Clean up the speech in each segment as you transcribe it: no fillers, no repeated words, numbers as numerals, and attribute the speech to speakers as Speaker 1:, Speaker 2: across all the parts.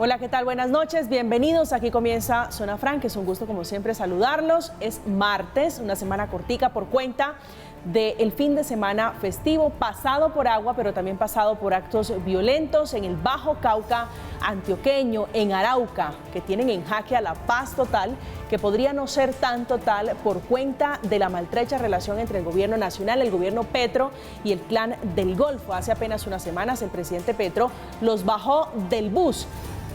Speaker 1: Hola, ¿qué tal? Buenas noches, bienvenidos. Aquí comienza Zona Franca. Es un gusto, como siempre, saludarlos. Es martes, una semana cortica por cuenta del fin de semana festivo, pasado por agua, pero también pasado por actos violentos en el Bajo Cauca antioqueño, en Arauca, que tienen en jaque a la paz total, que podría no ser tan total por cuenta de la maltrecha relación entre el gobierno nacional, el gobierno Petro y el Clan del Golfo. Hace apenas unas semanas el presidente Petro los bajó del bus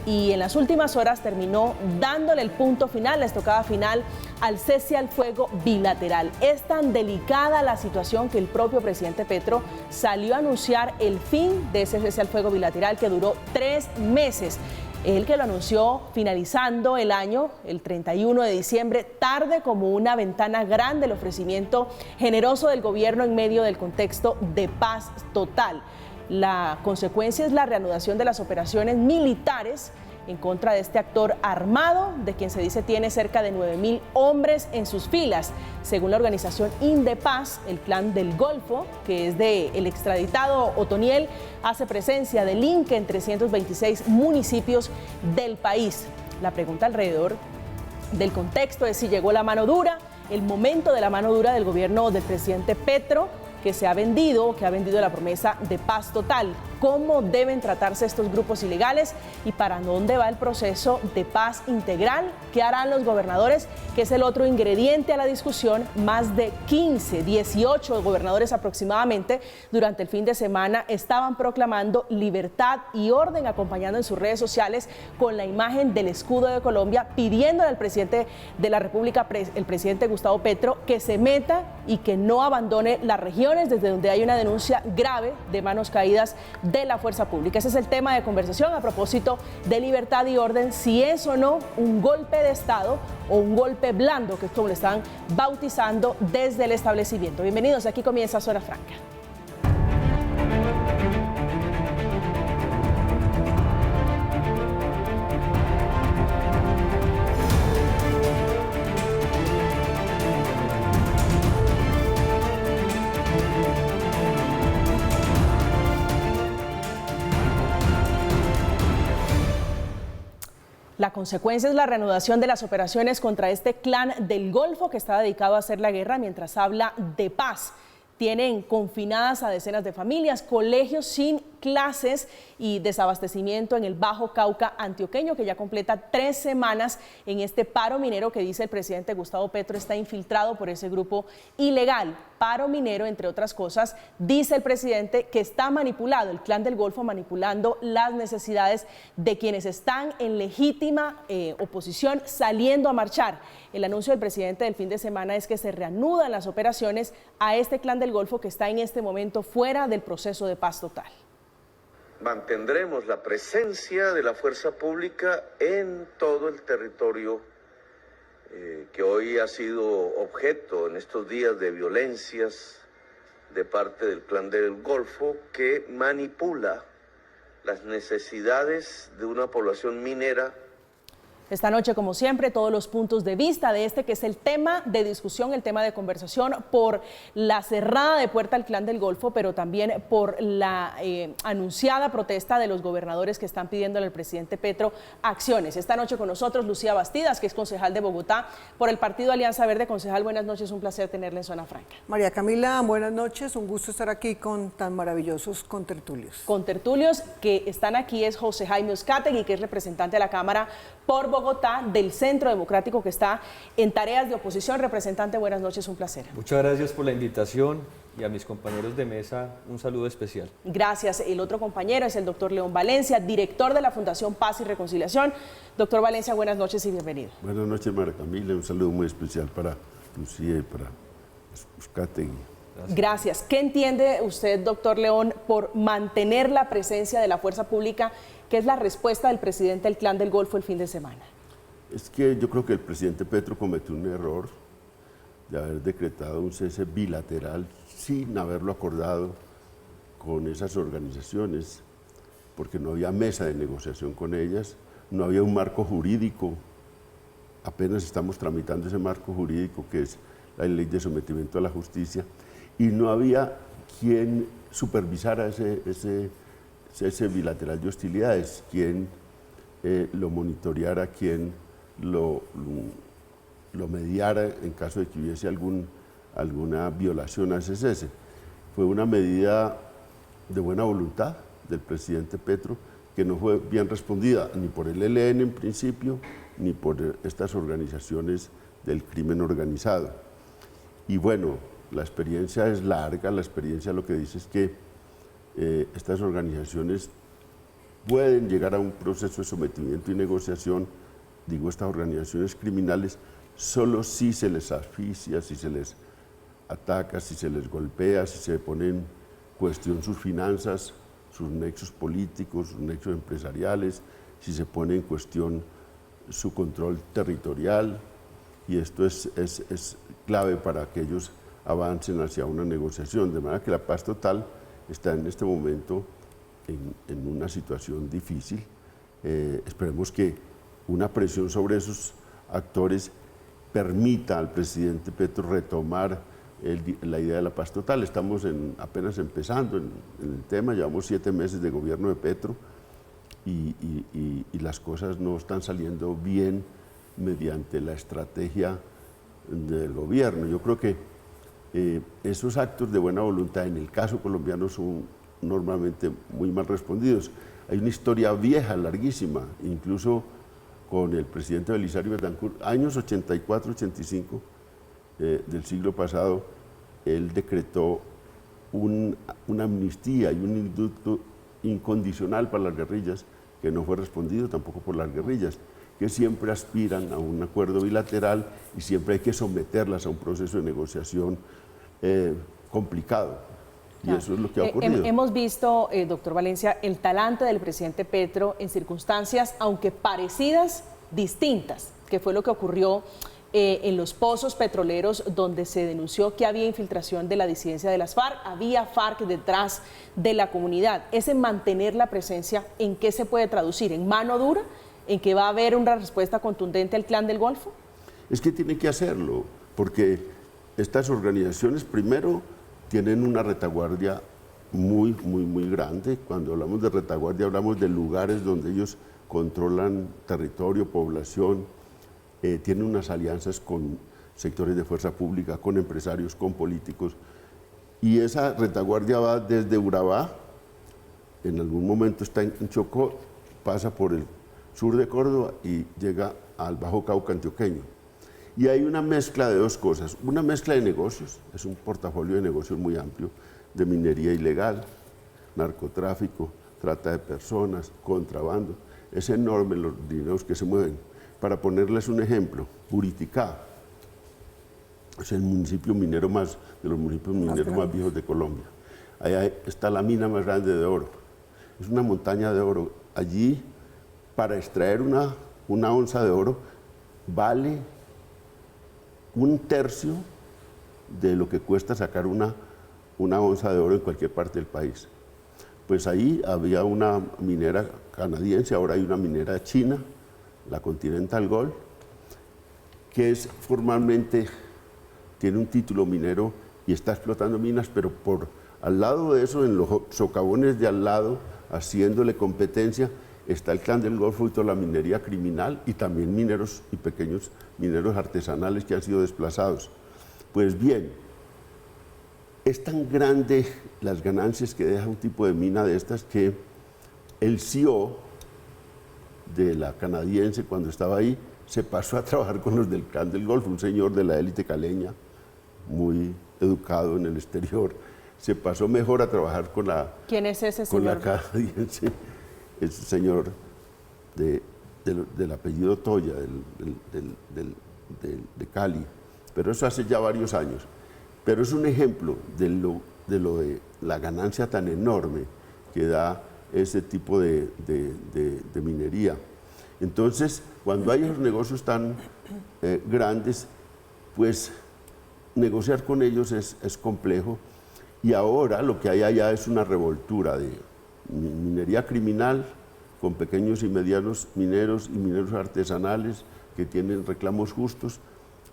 Speaker 1: y en las últimas horas terminó dándole el punto final, la estocada final al cese al fuego bilateral. Es tan delicada la situación que el propio presidente Petro salió a anunciar el fin de ese cese al fuego bilateral que duró 3 meses. Él que lo anunció finalizando el año, el 31 de diciembre, tarde como una ventana grande, el ofrecimiento generoso del gobierno en medio del contexto de paz total. La consecuencia es la reanudación de las operaciones militares en contra de este actor armado, de quien se dice tiene cerca de 9.000 hombres en sus filas. Según la organización Indepaz, el Clan del Golfo, que es del extraditado Otoniel, hace presencia del Inca en 326 municipios del país. La pregunta alrededor del contexto es si llegó la mano dura, el momento de la mano dura del gobierno del presidente Petro, que ha vendido la promesa de paz total. ¿Cómo deben tratarse estos grupos ilegales y para dónde va el proceso de paz integral? ¿Qué harán los gobernadores? Que es el otro ingrediente a la discusión. Más de 18 gobernadores aproximadamente durante el fin de semana estaban proclamando libertad y orden, acompañando en sus redes sociales con la imagen del escudo de Colombia, pidiéndole al presidente de la República, el presidente Gustavo Petro, que se meta y que no abandone la región desde donde hay una denuncia grave de manos caídas de la fuerza pública. Ese es el tema de conversación a propósito de libertad y orden, si es o no un golpe de Estado o un golpe blando, que es como le están bautizando desde el establecimiento. Bienvenidos, aquí comienza Zona Franca. La consecuencia es la reanudación de las operaciones contra este Clan del Golfo que está dedicado a hacer la guerra mientras habla de paz. Tienen confinadas a decenas de familias, colegios sin clases y desabastecimiento en el Bajo Cauca antioqueño, que ya completa 3 semanas en este paro minero que dice el presidente Gustavo Petro está infiltrado por ese grupo ilegal. Paro minero, entre otras cosas, dice el presidente que está manipulado, el Clan del Golfo manipulando las necesidades de quienes están en legítima oposición saliendo a marchar. El anuncio del presidente del fin de semana es que se reanudan las operaciones a este Clan del Golfo que está en este momento fuera del proceso de paz total.
Speaker 2: Mantendremos la presencia de la fuerza pública en todo el territorio que hoy ha sido objeto en estos días de violencias de parte del Clan del Golfo, que manipula las necesidades de una población minera.
Speaker 1: Esta noche, como siempre, todos los puntos de vista de este que es el tema de discusión, el tema de conversación, por la cerrada de puerta al Clan del Golfo, pero también por la anunciada protesta de los gobernadores que están pidiéndole al presidente Petro acciones. Esta noche con nosotros Lucía Bastidas, que es concejal de Bogotá por el partido Alianza Verde. Concejal, buenas noches, un placer tenerle en Zona Franca.
Speaker 3: María Camila, buenas noches, un gusto estar aquí con tan maravillosos contertulios.
Speaker 1: Contertulios que están aquí es José Jaime Uzcategui, que es representante de la Cámara por Bogotá del Centro Democrático, que está en tareas de oposición. Representante, buenas noches, un placer.
Speaker 4: Muchas gracias por la invitación y a mis compañeros de mesa un saludo especial.
Speaker 1: Gracias. El otro compañero es el doctor León Valencia, director de la Fundación Paz y Reconciliación. Doctor Valencia, buenas noches y bienvenido.
Speaker 5: Buenas noches, María Camila, un saludo muy especial para Lucía y para Uzcategui.
Speaker 1: Gracias. ¿Qué entiende usted, doctor León, por mantener la presencia de la fuerza pública, que es la respuesta del presidente del Clan del Golfo el fin de semana?
Speaker 5: Es que yo creo que el presidente Petro cometió un error de haber decretado un cese bilateral sin haberlo acordado con esas organizaciones, porque no había mesa de negociación con ellas, no había un marco jurídico, apenas estamos tramitando ese marco jurídico que es la ley de sometimiento a la justicia, y no había quien supervisara ese bilateral de hostilidades, quien lo monitoreara, quién lo mediara en caso de que hubiese alguna violación a ese cese. Fue una medida de buena voluntad del presidente Petro que no fue bien respondida ni por el ELN en principio, ni por estas organizaciones del crimen organizado. Y bueno, la experiencia es larga, la experiencia lo que dice es que estas organizaciones pueden llegar a un proceso de sometimiento y negociación, digo, estas organizaciones criminales, solo si se les asfixia, si se les ataca, si se les golpea, si se pone en cuestión sus finanzas, sus nexos políticos, sus nexos empresariales, si se pone en cuestión su control territorial, y esto es clave para que ellos avancen hacia una negociación, de manera que la paz total está en este momento en una situación difícil. Esperemos que una presión sobre esos actores permita al presidente Petro retomar la idea de la paz total. Estamos apenas empezando en el tema, llevamos 7 meses de gobierno de Petro y las cosas no están saliendo bien mediante la estrategia del gobierno. Yo creo que esos actos de buena voluntad en el caso colombiano son normalmente muy mal respondidos. Hay una historia vieja, larguísima, incluso con el presidente Belisario Betancourt, años 84-85 del siglo pasado, él decretó una amnistía y un indulto incondicional para las guerrillas, que no fue respondido tampoco por las guerrillas, que siempre aspiran a un acuerdo bilateral y siempre hay que someterlas a un proceso de negociación complicado. Y eso es lo que ha ocurrido.
Speaker 1: Hemos visto, doctor Valencia, el talante del presidente Petro en circunstancias, aunque parecidas, distintas, que fue lo que ocurrió en los pozos petroleros, donde se denunció que había infiltración de la disidencia de las FARC, había FARC detrás de la comunidad. Ese mantener la presencia, ¿en qué se puede traducir? ¿En mano dura? ¿En que va a haber una respuesta contundente al Clan del Golfo?
Speaker 5: Es que tiene que hacerlo, porque estas organizaciones primero tienen una retaguardia muy grande. Cuando hablamos de retaguardia hablamos de lugares donde ellos controlan territorio, población, tienen unas alianzas con sectores de fuerza pública, con empresarios, con políticos, y esa retaguardia va desde Urabá, en algún momento está en Chocó, pasa por el sur de Córdoba y llega al Bajo Cauca antioqueño. Y hay una mezcla de dos cosas, una mezcla de negocios, es un portafolio de negocios muy amplio, de minería ilegal, narcotráfico, trata de personas, contrabando, es enorme los dineros que se mueven. Para ponerles un ejemplo, Buriticá es el municipio minero de los municipios mineros más viejos de Colombia. Allá está la mina más grande de oro, es una montaña de oro. Allí, para extraer una onza de oro, vale 1/3 de lo que cuesta sacar una onza de oro en cualquier parte del país. Pues ahí había una minera canadiense, ahora hay una minera china, la Continental Gold, que formalmente tiene un título minero y está explotando minas, pero al lado de eso, en los socavones de al lado, haciéndole competencia, está el Clan del Golfo y toda la minería criminal y también mineros y pequeños mineros artesanales que han sido desplazados. Pues bien, es tan grande las ganancias que deja un tipo de mina de estas que el CEO de la canadiense, cuando estaba ahí, se pasó a trabajar con los del Clan del Golfo, un señor de la élite caleña, muy educado en el exterior, se pasó mejor a trabajar con la...
Speaker 1: ¿Quién es ese
Speaker 5: con
Speaker 1: señor?
Speaker 5: la canadiense, es un señor del apellido Toya, de Cali, pero eso hace ya varios años. Pero es un ejemplo de la ganancia tan enorme que da ese tipo de minería. Entonces, cuando hay esos negocios tan grandes, pues negociar con ellos es complejo, y ahora lo que hay allá es una revoltura de minería criminal con pequeños y medianos mineros y mineros artesanales que tienen reclamos justos,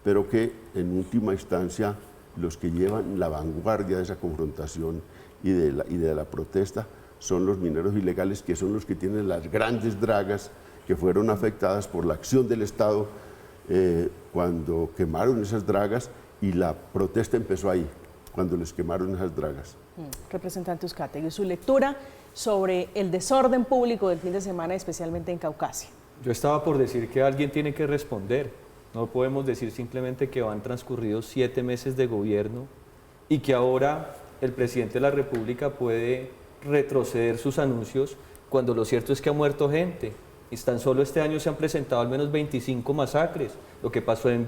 Speaker 5: pero que en última instancia los que llevan la vanguardia de esa confrontación y de la protesta son los mineros ilegales, que son los que tienen las grandes dragas que fueron afectadas por la acción del Estado cuando quemaron esas dragas, y la protesta empezó ahí, cuando les quemaron esas dragas.
Speaker 1: Representante Uzcategui, su lectura sobre el desorden público del fin de semana, especialmente en Caucasia.
Speaker 4: Yo estaba por decir que alguien tiene que responder. No podemos decir simplemente que van transcurridos 7 meses de gobierno y que ahora el presidente de la República puede retroceder sus anuncios cuando lo cierto es que ha muerto gente. Y tan solo este año se han presentado al menos 25 masacres. Lo que pasó en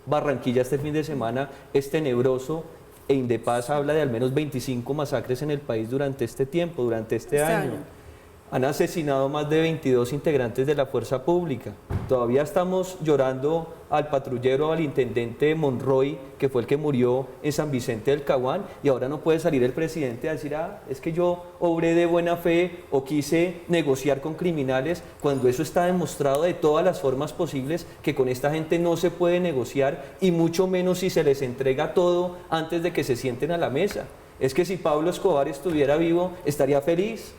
Speaker 4: Barranquilla este fin de semana es tenebroso, e Indepaz habla de al menos 25 masacres en el país durante este tiempo, durante este año. Han asesinado más de 22 integrantes de la fuerza pública. Todavía estamos llorando al patrullero, al intendente Monroy, que fue el que murió en San Vicente del Caguán, y ahora no puede salir el presidente a decir, es que yo obré de buena fe o quise negociar con criminales, cuando eso está demostrado de todas las formas posibles, que con esta gente no se puede negociar, y mucho menos si se les entrega todo antes de que se sienten a la mesa. Es que si Pablo Escobar estuviera vivo, estaría feliz.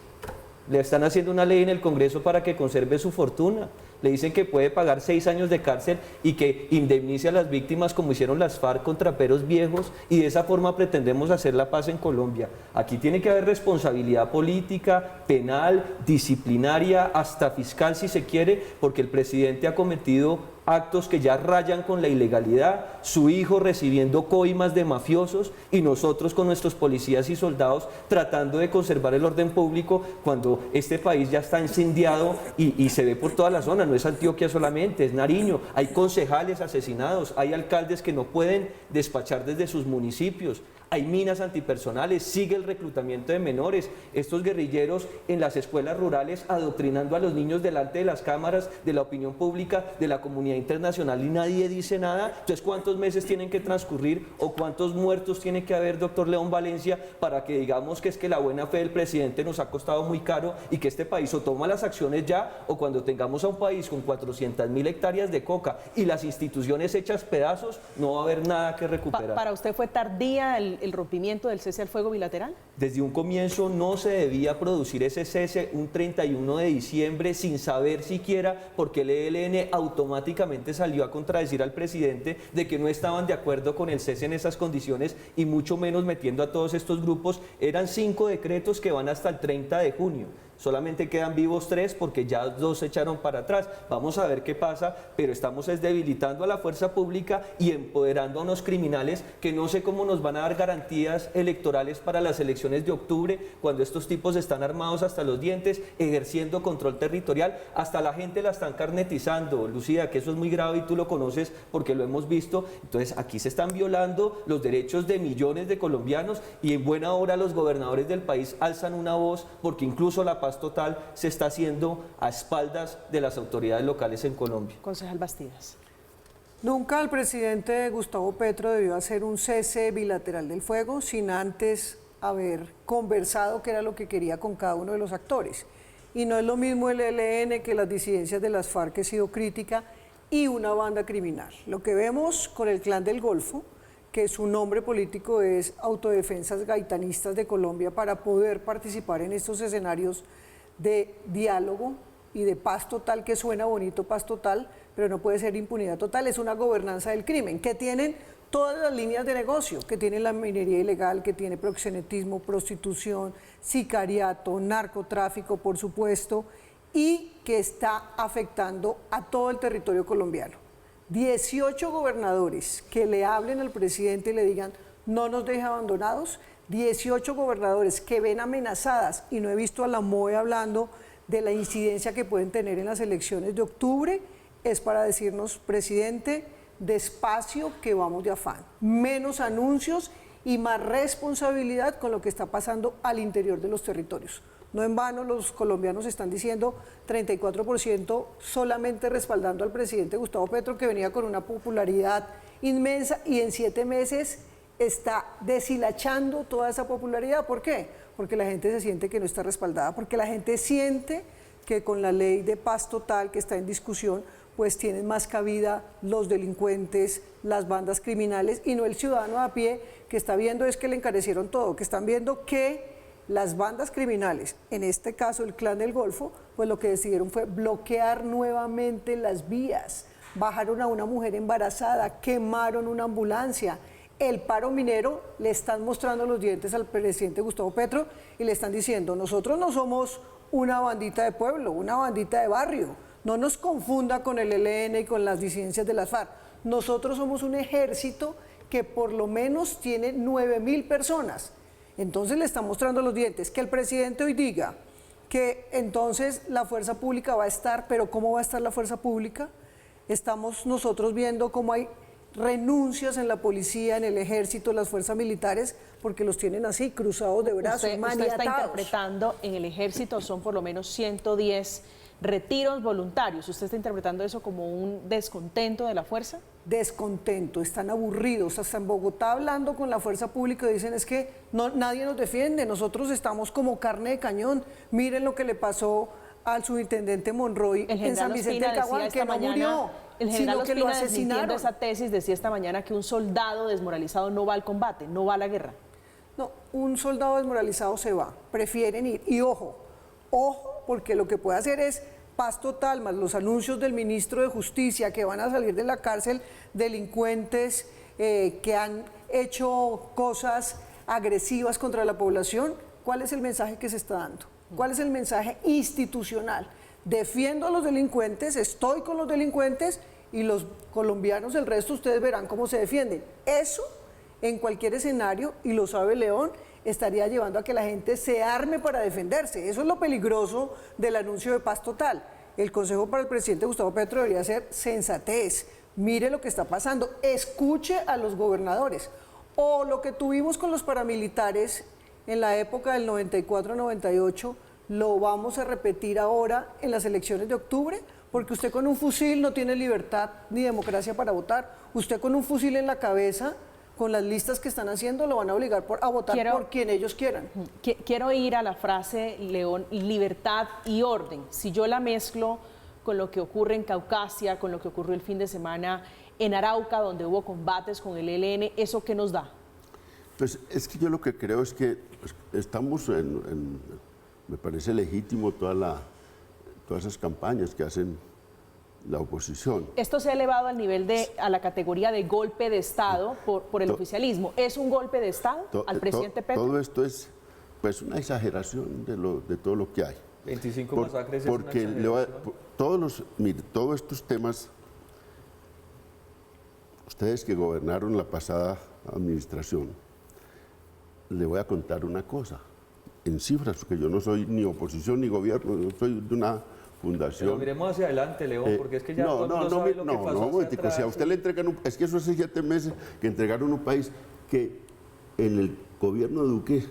Speaker 4: Le están haciendo una ley en el Congreso para que conserve su fortuna. Le dicen que puede pagar 6 años de cárcel y que indemnice a las víctimas como hicieron las FARC con traperos viejos, y de esa forma pretendemos hacer la paz en Colombia. Aquí tiene que haber responsabilidad política, penal, disciplinaria, hasta fiscal si se quiere, porque el presidente ha cometido actos que ya rayan con la ilegalidad, su hijo recibiendo coimas de mafiosos y nosotros con nuestros policías y soldados tratando de conservar el orden público cuando este país ya está incendiado y se ve por toda la zona. No es Antioquia solamente, es Nariño, hay concejales asesinados, hay alcaldes que no pueden despachar desde sus municipios, hay minas antipersonales, sigue el reclutamiento de menores, estos guerrilleros en las escuelas rurales adoctrinando a los niños delante de las cámaras, de la opinión pública, de la comunidad internacional, y nadie dice nada. Entonces, ¿cuántos meses tienen que transcurrir o cuántos muertos tiene que haber, doctor León Valencia, para que digamos que es que la buena fe del presidente nos ha costado muy caro y que este país o toma las acciones ya, o cuando tengamos a un país con 400.000 hectáreas de coca y las instituciones hechas pedazos, no va a haber nada que recuperar?
Speaker 1: ¿Para usted fue tardía el rompimiento del cese al fuego bilateral?
Speaker 4: Desde un comienzo no se debía producir ese cese un 31 de diciembre sin saber siquiera por qué el ELN automáticamente salió a contradecir al presidente de que no estaban de acuerdo con el cese en esas condiciones, y mucho menos metiendo a todos estos grupos. Eran 5 decretos que van hasta el 30 de junio. Solamente quedan vivos 3 porque ya 2 se echaron para atrás. Vamos a ver qué pasa, pero estamos debilitando a la fuerza pública y empoderando a unos criminales que no sé cómo nos van a dar garantías electorales para las elecciones de octubre, cuando estos tipos están armados hasta los dientes, ejerciendo control territorial. Hasta la gente la están carnetizando, Lucía, que eso es muy grave y tú lo conoces porque lo hemos visto. Entonces aquí se están violando los derechos de millones de colombianos, y en buena hora los gobernadores del país alzan una voz, porque incluso la paz total se está haciendo a espaldas de las autoridades locales en Colombia.
Speaker 1: Concejal Bastidas.
Speaker 3: Nunca el presidente Gustavo Petro debió hacer un cese bilateral del fuego sin antes haber conversado qué era lo que quería con cada uno de los actores. Y no es lo mismo el ELN que las disidencias de las FARC, que ha sido crítica, y una banda criminal. Lo que vemos con el Clan del Golfo, que su nombre político es Autodefensas Gaitanistas de Colombia, para poder participar en estos escenarios de diálogo y de paz total, que suena bonito, paz total, pero no puede ser impunidad total. Es una gobernanza del crimen, que tienen todas las líneas de negocio, que tiene la minería ilegal, que tiene proxenetismo, prostitución, sicariato, narcotráfico, por supuesto, y que está afectando a todo el territorio colombiano. 18 gobernadores que le hablen al presidente y le digan no nos deje abandonados, 18 gobernadores que ven amenazadas, y no he visto a la MOE hablando de la incidencia que pueden tener en las elecciones de octubre, es para decirnos, presidente, despacio que vamos de afán, menos anuncios y más responsabilidad con lo que está pasando al interior de los territorios. No en vano los colombianos están diciendo 34% solamente respaldando al presidente Gustavo Petro, que venía con una popularidad inmensa, y en 7 meses está deshilachando toda esa popularidad. ¿Por qué? Porque la gente se siente que no está respaldada, porque la gente siente que con la ley de paz total que está en discusión, pues tienen más cabida los delincuentes, las bandas criminales, y no el ciudadano a pie, que está viendo es que le encarecieron todo, que están viendo que las bandas criminales, en este caso el Clan del Golfo, pues lo que decidieron fue bloquear nuevamente las vías, bajaron a una mujer embarazada, quemaron una ambulancia. El paro minero, le están mostrando los dientes al presidente Gustavo Petro y le están diciendo, nosotros no somos una bandita de pueblo, una bandita de barrio, no nos confunda con el ELN y con las disidencias de las FARC, nosotros somos un ejército que por lo menos tiene 9.000 personas. Entonces le están mostrando los dientes. Que el presidente hoy diga que entonces la fuerza pública va a estar, pero ¿cómo va a estar la fuerza pública? Estamos nosotros viendo cómo hay renuncias en la policía, en el ejército, en las fuerzas militares, porque los tienen así, cruzados de brazos,
Speaker 1: Usted está interpretando, en el ejército son por lo menos 110 retiros voluntarios. ¿Usted está interpretando eso como un descontento de la fuerza?
Speaker 3: Descontento, están aburridos, hasta en Bogotá hablando con la fuerza pública dicen es que nadie nos defiende, nosotros estamos como carne de cañón, miren lo que le pasó al subintendente Monroy en San Vicente del Caguán, que no murió, sino que lo asesinaron.
Speaker 1: Esa tesis decía esta mañana que un soldado desmoralizado no va al combate, no va a la guerra.
Speaker 3: No, un soldado desmoralizado se va, prefieren ir, y ojo, porque lo que puede hacer es paz total, más los anuncios del ministro de Justicia que van a salir de la cárcel delincuentes que han hecho cosas agresivas contra la población. ¿Cuál es el mensaje que se está dando? ¿Cuál es el mensaje institucional? Defiendo a los delincuentes, estoy con los delincuentes y los colombianos, el resto ustedes verán cómo se defienden. Eso en cualquier escenario, y lo sabe León, estaría llevando a que la gente se arme para defenderse. Eso es lo peligroso del anuncio de paz total. El consejo para el presidente Gustavo Petro debería ser sensatez. Mire lo que está pasando, escuche a los gobernadores. O lo que tuvimos con los paramilitares en la época del 94-98, lo vamos a repetir ahora en las elecciones de octubre, porque usted con un fusil no tiene libertad ni democracia para votar. Usted con un fusil en la cabeza, con las listas que están haciendo, lo van a obligar a votar por quien ellos quieran.
Speaker 1: Quiero ir a la frase, León, libertad y orden. Si yo la mezclo con lo que ocurre en Caucasia, con lo que ocurrió el fin de semana en Arauca, donde hubo combates con el ELN, ¿eso qué nos da?
Speaker 5: Pues es que yo lo que creo es que estamos me parece legítimo todas esas campañas que hacen la oposición.
Speaker 1: Esto se ha elevado al nivel a la categoría de golpe de Estado por el oficialismo. ¿Es un golpe de Estado al presidente Petro?
Speaker 5: Todo esto es pues una exageración de todo lo que hay.
Speaker 4: 25 masacres es
Speaker 5: porque
Speaker 4: una exageración.
Speaker 5: todos estos temas, ustedes que gobernaron la pasada administración, le voy a contar una cosa, en cifras, porque yo no soy ni oposición ni gobierno, yo soy de una fundación.
Speaker 4: Pero miremos hacia adelante, León, porque es que ya todo el mundo sabe lo que pasó hacia atrás.
Speaker 5: Si a usted le entregan, es que esos 7 meses que entregaron un país que en el gobierno de Duque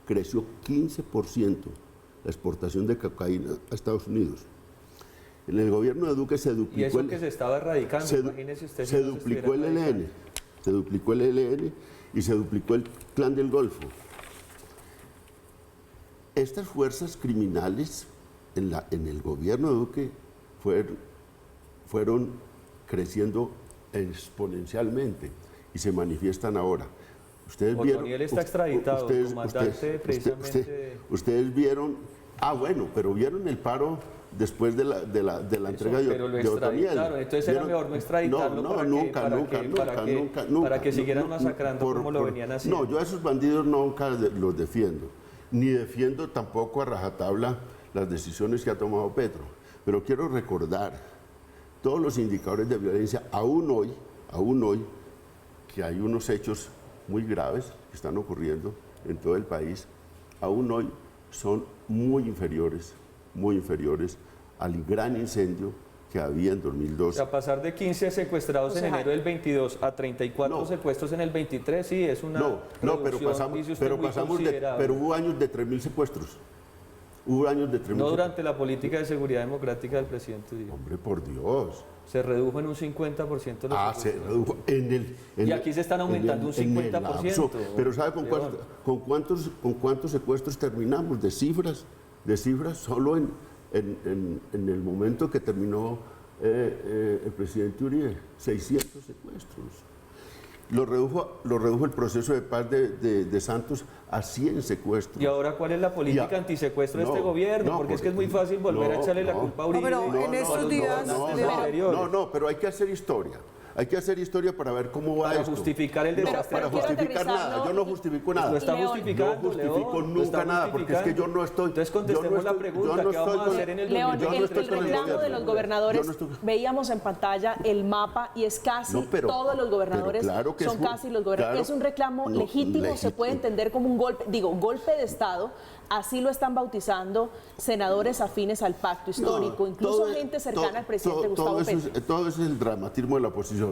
Speaker 5: creció 15% la exportación de cocaína a Estados Unidos. En el gobierno de Duque se duplicó.
Speaker 4: Y eso que se estaba erradicando, imagínese usted.
Speaker 5: Se duplicó el ELN, y se duplicó el Clan del Golfo. Estas fuerzas criminales en el gobierno de Duque fueron creciendo exponencialmente y se manifiestan ahora. Ustedes vieron.
Speaker 4: Otoniel está extraditado, comandante precisamente.
Speaker 5: Ustedes vieron, pero vieron el paro después de la entrega de Otoniel.
Speaker 4: Entonces era mejor no extraditarlo para que siguieran masacrando como lo venían haciendo.
Speaker 5: No, yo a esos bandidos nunca los defiendo, ni defiendo tampoco a rajatabla las decisiones que ha tomado Petro. Pero quiero recordar todos los indicadores de violencia, aún hoy, que hay unos hechos muy graves que están ocurriendo en todo el país, aún hoy son muy inferiores al gran incendio que había en 2012.
Speaker 4: O sea, pasar de 15 secuestrados en enero del 22 a 34 secuestros en el 23, sí, es una
Speaker 5: pero hubo años de 3.000 secuestros.
Speaker 4: No durante la política de seguridad democrática del presidente Díaz.
Speaker 5: Hombre, por Dios.
Speaker 4: Se redujo en un 50% los
Speaker 5: se redujo
Speaker 4: y aquí se están aumentando un 50%.
Speaker 5: Pero ¿sabe con cuántos secuestros terminamos? De cifras solo en el momento que terminó el presidente Uribe, 600 secuestros. lo redujo el proceso de paz de Santos a 100 secuestros.
Speaker 4: ¿Y ahora cuál es la política antisecuestro de este gobierno? Porque es que es muy fácil volver a echarle la culpa a Uribe.
Speaker 3: pero en estos días...
Speaker 5: pero hay que hacer historia. Hay que hacer historia para ver cómo va
Speaker 4: para
Speaker 5: esto.
Speaker 4: justificar el desastre.
Speaker 5: Para justificar nada. Yo no justifico nada.
Speaker 4: Lo está justificando,
Speaker 5: No justifico nunca nada, porque es que yo no estoy...
Speaker 4: Entonces contestemos la pregunta, ¿qué vamos a hacer en el 2020?
Speaker 1: León, el reclamo de los gobernadores, veíamos en pantalla el mapa y es casi todos los gobernadores,
Speaker 5: claro que
Speaker 1: son casi los gobernadores. Es un reclamo legítimo, se puede entender como un golpe, golpe de Estado, así lo están bautizando senadores afines al pacto histórico, incluso gente cercana al presidente Gustavo Petro.
Speaker 5: Todo eso es el dramatismo de la oposición.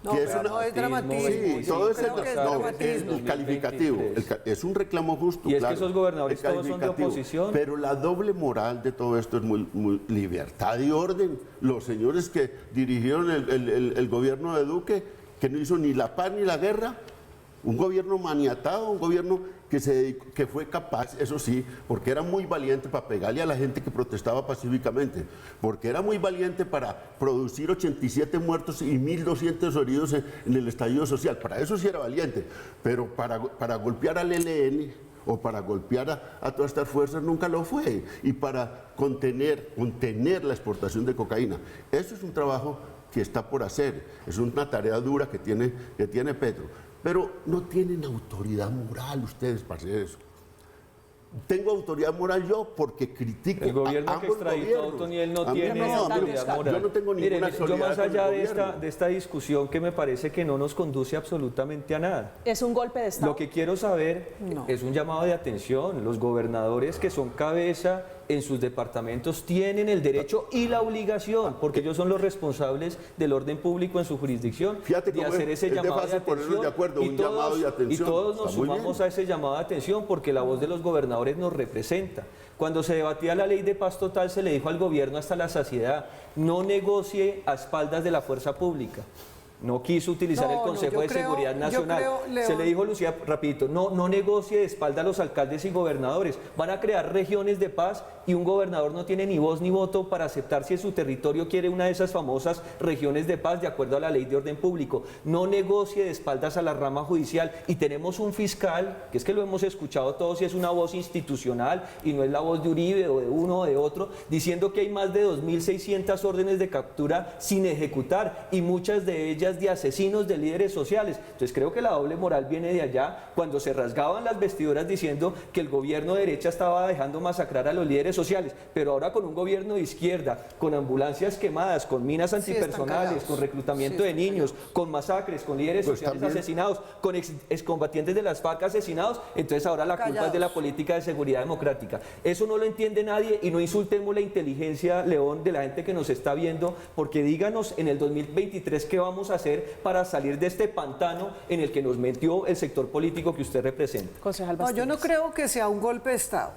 Speaker 3: No, pero no es dramatismo.
Speaker 5: Sí, todo es el calificativo. Es un reclamo justo.
Speaker 4: Y es que esos gobernadores todos son de oposición.
Speaker 5: Pero la doble moral de todo esto es muy libertad y orden. Los señores que dirigieron el gobierno de Duque, que no hizo ni la paz ni la guerra, un gobierno maniatado, un gobierno que fue capaz, eso sí, porque era muy valiente para pegarle a la gente que protestaba pacíficamente, porque era muy valiente para producir 87 muertos y 1.200 heridos en el estallido social. Para eso sí era valiente, pero para golpear al ELN o para golpear a todas estas fuerzas nunca lo fue. Y para contener la exportación de cocaína. Eso es un trabajo que está por hacer, es una tarea dura que tiene Petro. Pero no tienen autoridad moral ustedes para hacer eso. Tengo autoridad moral yo porque critico
Speaker 4: el gobierno
Speaker 5: a
Speaker 4: que
Speaker 5: ambos
Speaker 4: extraditó a
Speaker 5: gobiernos.
Speaker 4: Otoniel no tiene autoridad moral.
Speaker 5: Yo no tengo ninguna
Speaker 4: yo
Speaker 5: solidaridad
Speaker 4: más allá
Speaker 5: con el
Speaker 4: de esta discusión que me parece que no nos conduce absolutamente a nada.
Speaker 1: Es un golpe de Estado.
Speaker 4: Lo que quiero saber es un llamado de atención. Los gobernadores que son cabeza en sus departamentos tienen el derecho y la obligación, porque ellos son los responsables del orden público en su jurisdicción, de hacer ese llamado de atención. Y todos nos sumamos a ese llamado de atención porque la voz de los gobernadores nos representa. Cuando se debatía la ley de paz total, se le dijo al gobierno hasta la saciedad: no negocie a espaldas de la fuerza pública. No quiso utilizar el Consejo de Seguridad Nacional. Se le dijo, Lucía, rapidito, no negocie de espalda a los alcaldes y gobernadores. Van a crear regiones de paz y un gobernador no tiene ni voz ni voto para aceptar si en su territorio quiere una de esas famosas regiones de paz de acuerdo a la ley de orden público. No negocie de espaldas a la rama judicial. Y tenemos un fiscal, que es que lo hemos escuchado todos y es una voz institucional y no es la voz de Uribe o de uno o de otro, diciendo que hay más de 2.600 órdenes de captura sin ejecutar y muchas de ellas de asesinos de líderes sociales. Entonces creo que la doble moral viene de allá, cuando se rasgaban las vestiduras diciendo que el gobierno de derecha estaba dejando masacrar a los líderes sociales, pero ahora con un gobierno de izquierda, con ambulancias quemadas, con minas antipersonales, con reclutamiento de niños, con masacres, con líderes sociales asesinados, con excombatientes de las FARC asesinados, entonces ahora la culpa es de la política de seguridad democrática. Eso no lo entiende nadie y no insultemos la inteligencia, León, de la gente que nos está viendo, porque díganos en el 2023 qué vamos a hacer para salir de este pantano en el que nos metió el sector político que usted representa.
Speaker 1: Concejal
Speaker 3: Bastías. No, yo no creo que sea un golpe de Estado.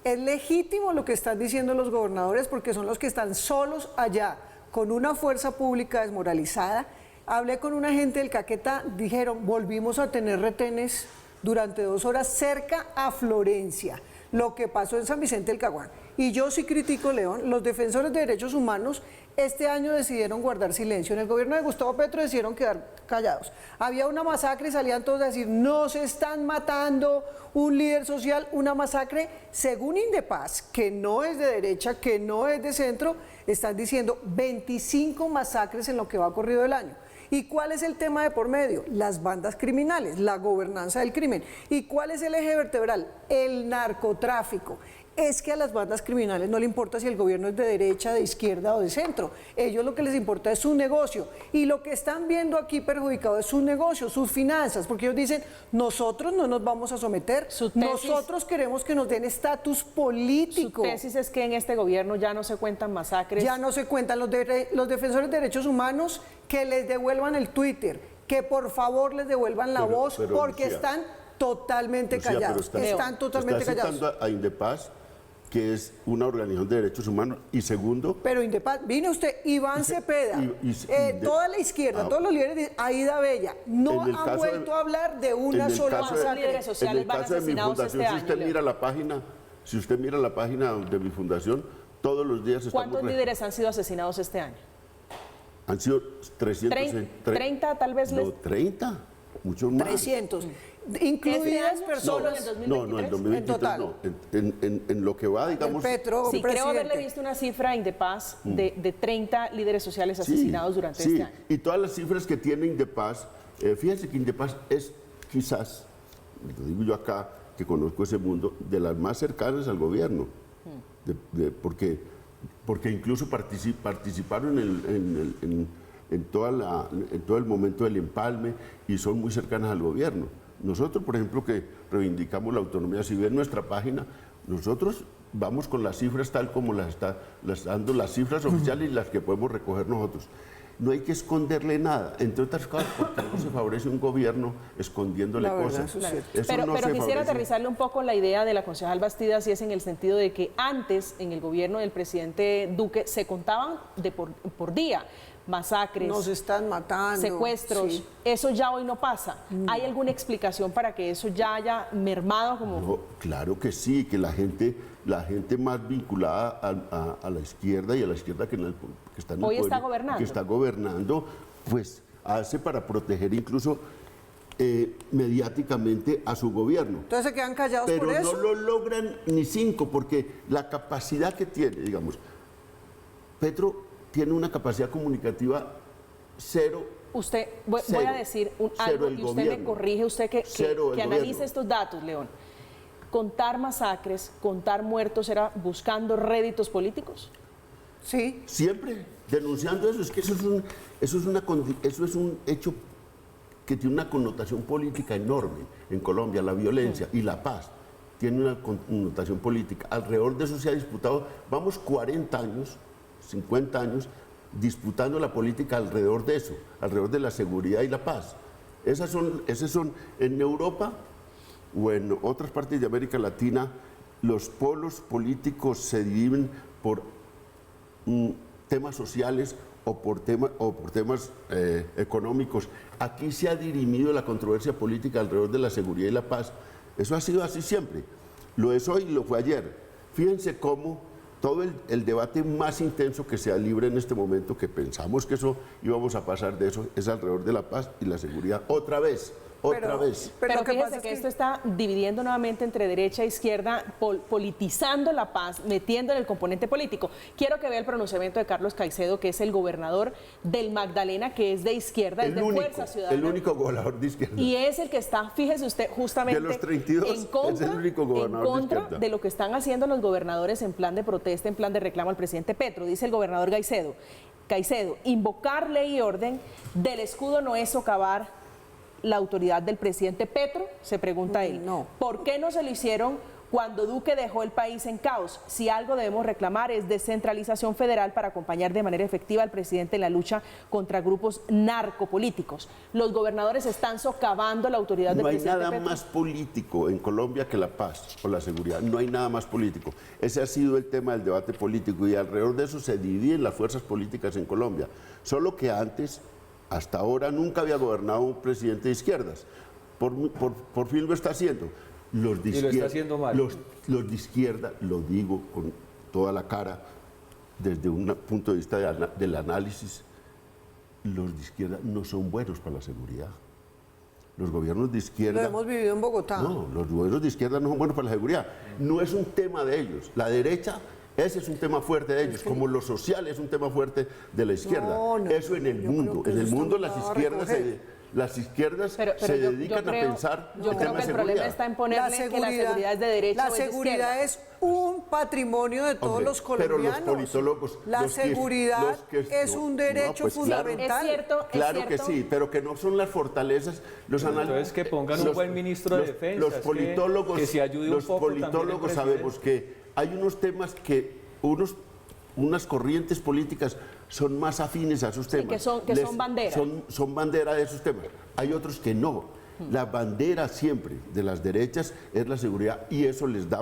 Speaker 3: Es legítimo lo que están diciendo los gobernadores porque son los que están solos allá, con una fuerza pública desmoralizada. Hablé con una gente del Caquetá, dijeron, volvimos a tener retenes durante 2 horas cerca a Florencia, lo que pasó en San Vicente del Caguán. Y yo sí critico, León, los defensores de derechos humanos este año decidieron guardar silencio. En el gobierno de Gustavo Petro decidieron quedar callados. Había una masacre y salían todos a decir, no se están matando un líder social, una masacre. Según Indepaz, que no es de derecha, que no es de centro, están diciendo 25 masacres en lo que va corrido el año. ¿Y cuál es el tema de por medio? Las bandas criminales, la gobernanza del crimen. ¿Y cuál es el eje vertebral? El narcotráfico. Es que a las bandas criminales no le importa si el gobierno es de derecha, de izquierda o de centro. Ellos lo que les importa es su negocio. Y lo que están viendo aquí perjudicado es su negocio, sus finanzas, porque ellos dicen, nosotros no nos vamos a someter, nosotros queremos que nos den estatus político.
Speaker 1: Su tesis es que en este gobierno ya no se cuentan masacres.
Speaker 3: Ya no se cuentan los defensores de derechos humanos, que les devuelvan el Twitter, que por favor les devuelvan la voz, porque Lucía, están totalmente callados. Están totalmente callados.
Speaker 5: Está citando a Indepaz, que es una organización de derechos humanos, y segundo...
Speaker 3: Pero Indepaz, vine usted, Iván Cepeda, toda la izquierda, todos los líderes, Aida Bella, no han vuelto a hablar de una sola masacre.
Speaker 1: Líderes sociales van asesinados este año.
Speaker 5: Si usted mira la página de mi fundación, todos los días estamos...
Speaker 1: ¿Cuántos líderes han sido asesinados este año?
Speaker 5: Han sido 300.
Speaker 1: 30 tal vez
Speaker 5: No, 30, muchos más.
Speaker 3: 300.
Speaker 1: ¿Este
Speaker 3: Incluidas
Speaker 1: año
Speaker 3: personas.
Speaker 1: solo en el 2023?
Speaker 5: No, en 2023
Speaker 3: En total.
Speaker 5: no. En lo que va, digamos.
Speaker 3: El Petro,
Speaker 1: Sí, creo
Speaker 3: presidente.
Speaker 1: haberle visto una cifra en Indepaz de 30 líderes sociales asesinados durante
Speaker 5: sí,
Speaker 1: este año.
Speaker 5: y todas las cifras que tiene Indepaz, fíjense que Indepaz es quizás, lo digo yo acá, que conozco ese mundo, de las más cercanas al gobierno, porque incluso participaron en todo el momento del empalme y son muy cercanas al gobierno. Nosotros, por ejemplo, que reivindicamos la autonomía, si ven nuestra página, nosotros vamos con las cifras tal como las dando las cifras oficiales y las que podemos recoger nosotros. No hay que esconderle nada, entre otras cosas, porque no se favorece un gobierno escondiéndole
Speaker 3: La verdad,
Speaker 5: cosas.
Speaker 3: eso es cierto.
Speaker 5: Eso
Speaker 1: Pero
Speaker 5: no se
Speaker 1: quisiera
Speaker 5: favorece.
Speaker 1: aterrizarle un poco la idea de la concejal Bastidas, y es en el sentido de que antes, en el gobierno del presidente Duque, se contaban por día masacres,
Speaker 3: Nos están matando.
Speaker 1: secuestros.
Speaker 3: Sí.
Speaker 1: Eso ya hoy no pasa. ¿Hay alguna explicación para que eso ya haya mermado como...?
Speaker 5: No, claro que sí, que la gente más vinculada a la izquierda y a la izquierda que está en el
Speaker 1: Hoy
Speaker 5: poder,
Speaker 1: está gobernando.
Speaker 5: que está gobernando, pues hace para proteger incluso mediáticamente a su gobierno.
Speaker 3: Entonces se quedan callados
Speaker 5: Pero
Speaker 3: por eso.
Speaker 5: no lo logran ni 5, porque la capacidad que tiene, digamos, Petro tiene una capacidad comunicativa cero.
Speaker 1: Usted, voy
Speaker 5: Cero.
Speaker 1: a decir
Speaker 5: Cero
Speaker 1: algo
Speaker 5: el
Speaker 1: y usted me
Speaker 5: gobierno.
Speaker 1: corrige, usted
Speaker 5: Cero el
Speaker 1: que analice
Speaker 5: gobierno.
Speaker 1: estos datos, León. ¿Contar masacres, contar muertos era buscando réditos políticos?
Speaker 3: Sí.
Speaker 5: Siempre denunciando eso, es que eso es un hecho que tiene una connotación política enorme en Colombia, la violencia y la paz tiene una connotación política. Alrededor de eso se ha disputado, vamos 40 años, 50 años, disputando la política alrededor de eso, alrededor de la seguridad y la paz. Esas son en Europa o en otras partes de América Latina, los polos políticos se dividen por temas sociales o por temas económicos. Aquí se ha dirimido la controversia política alrededor de la seguridad y la paz. Eso ha sido así siempre. Lo es hoy y lo fue ayer. Fíjense cómo todo el debate más intenso que sea libre en este momento, que pensamos que eso íbamos a pasar de eso, es alrededor de la paz y la seguridad. Otra vez.
Speaker 1: Pero
Speaker 3: lo que
Speaker 1: fíjese
Speaker 3: pasa es
Speaker 1: que esto está dividiendo nuevamente entre derecha e izquierda, politizando la paz, metiendo en el componente político. Quiero que vea el pronunciamiento de Carlos Caicedo, que es el gobernador del Magdalena, que es de izquierda, es de Fuerza Ciudadana.
Speaker 5: El único gobernador de izquierda.
Speaker 1: Y es el que está, fíjese usted, justamente
Speaker 5: De los 32,
Speaker 1: en contra,
Speaker 5: es el único gobernador
Speaker 1: en contra
Speaker 5: de izquierda.
Speaker 1: de lo que están haciendo los gobernadores en plan de protesta, en plan de reclamo al presidente Petro. Dice el gobernador Caicedo, invocar ley y orden del escudo no es socavar la autoridad del presidente Petro, se pregunta él.
Speaker 3: No.
Speaker 1: ¿Por qué no se lo hicieron cuando Duque dejó el país en caos? Si algo debemos reclamar es descentralización federal para acompañar de manera efectiva al presidente en la lucha contra grupos narcopolíticos. Los gobernadores están socavando la autoridad del
Speaker 5: No hay
Speaker 1: presidente
Speaker 5: nada
Speaker 1: Petro.
Speaker 5: más político en Colombia que la paz o la seguridad. No hay nada más político. Ese ha sido el tema del debate político y alrededor de eso se dividen las fuerzas políticas en Colombia. Solo que antes, hasta ahora, nunca había gobernado un presidente de izquierdas. Por fin lo está haciendo. Los de
Speaker 4: Y lo está
Speaker 5: izquierda,
Speaker 4: haciendo mal.
Speaker 5: los de izquierda, lo digo con toda la cara, desde un punto de vista del análisis, los de izquierda no son buenos para la seguridad. Los gobiernos de
Speaker 3: Lo
Speaker 5: izquierda...
Speaker 3: hemos vivido en Bogotá.
Speaker 5: No, los gobiernos de izquierda no son buenos para la seguridad. No es un tema de ellos. La derecha, ese es un tema fuerte de ellos, como lo social es un tema fuerte de la izquierda.
Speaker 3: No,
Speaker 5: Eso en el
Speaker 3: yo
Speaker 5: mundo.
Speaker 3: creo que
Speaker 5: En el
Speaker 3: eso
Speaker 5: mundo
Speaker 3: está
Speaker 5: las
Speaker 3: mandado a
Speaker 5: izquierdas
Speaker 3: recoger.
Speaker 5: se
Speaker 1: Pero yo
Speaker 5: dedican
Speaker 1: creo-
Speaker 5: a pensar
Speaker 1: Yo
Speaker 5: el
Speaker 1: creo
Speaker 5: tema
Speaker 1: que
Speaker 5: de
Speaker 1: el problema
Speaker 5: seguridad.
Speaker 1: está en ponerle que la seguridad es de derecha
Speaker 3: La
Speaker 1: o es de
Speaker 3: seguridad
Speaker 1: izquierda.
Speaker 3: es un patrimonio de todos
Speaker 5: Hombre,
Speaker 3: los
Speaker 5: pero
Speaker 3: colombianos.
Speaker 5: los politólogos...
Speaker 3: La
Speaker 5: los que-
Speaker 3: seguridad
Speaker 5: los que-
Speaker 3: es un
Speaker 5: no,
Speaker 3: derecho
Speaker 5: pues claro.
Speaker 3: fundamental.
Speaker 1: Es cierto,
Speaker 5: Claro que sí, pero que no son las fortalezas, los
Speaker 4: Entonces que pongan un buen ministro de defensa,
Speaker 5: Los
Speaker 4: es que-
Speaker 5: politólogos,
Speaker 4: que se ayude un
Speaker 5: los
Speaker 4: poco también el
Speaker 5: politólogos
Speaker 4: presidente.
Speaker 5: sabemos que hay unos temas que unas corrientes políticas son más afines a esos temas.
Speaker 1: que son bandera.
Speaker 5: Son bandera de esos temas. Hay otros que no. La bandera siempre de las derechas es la seguridad y eso les da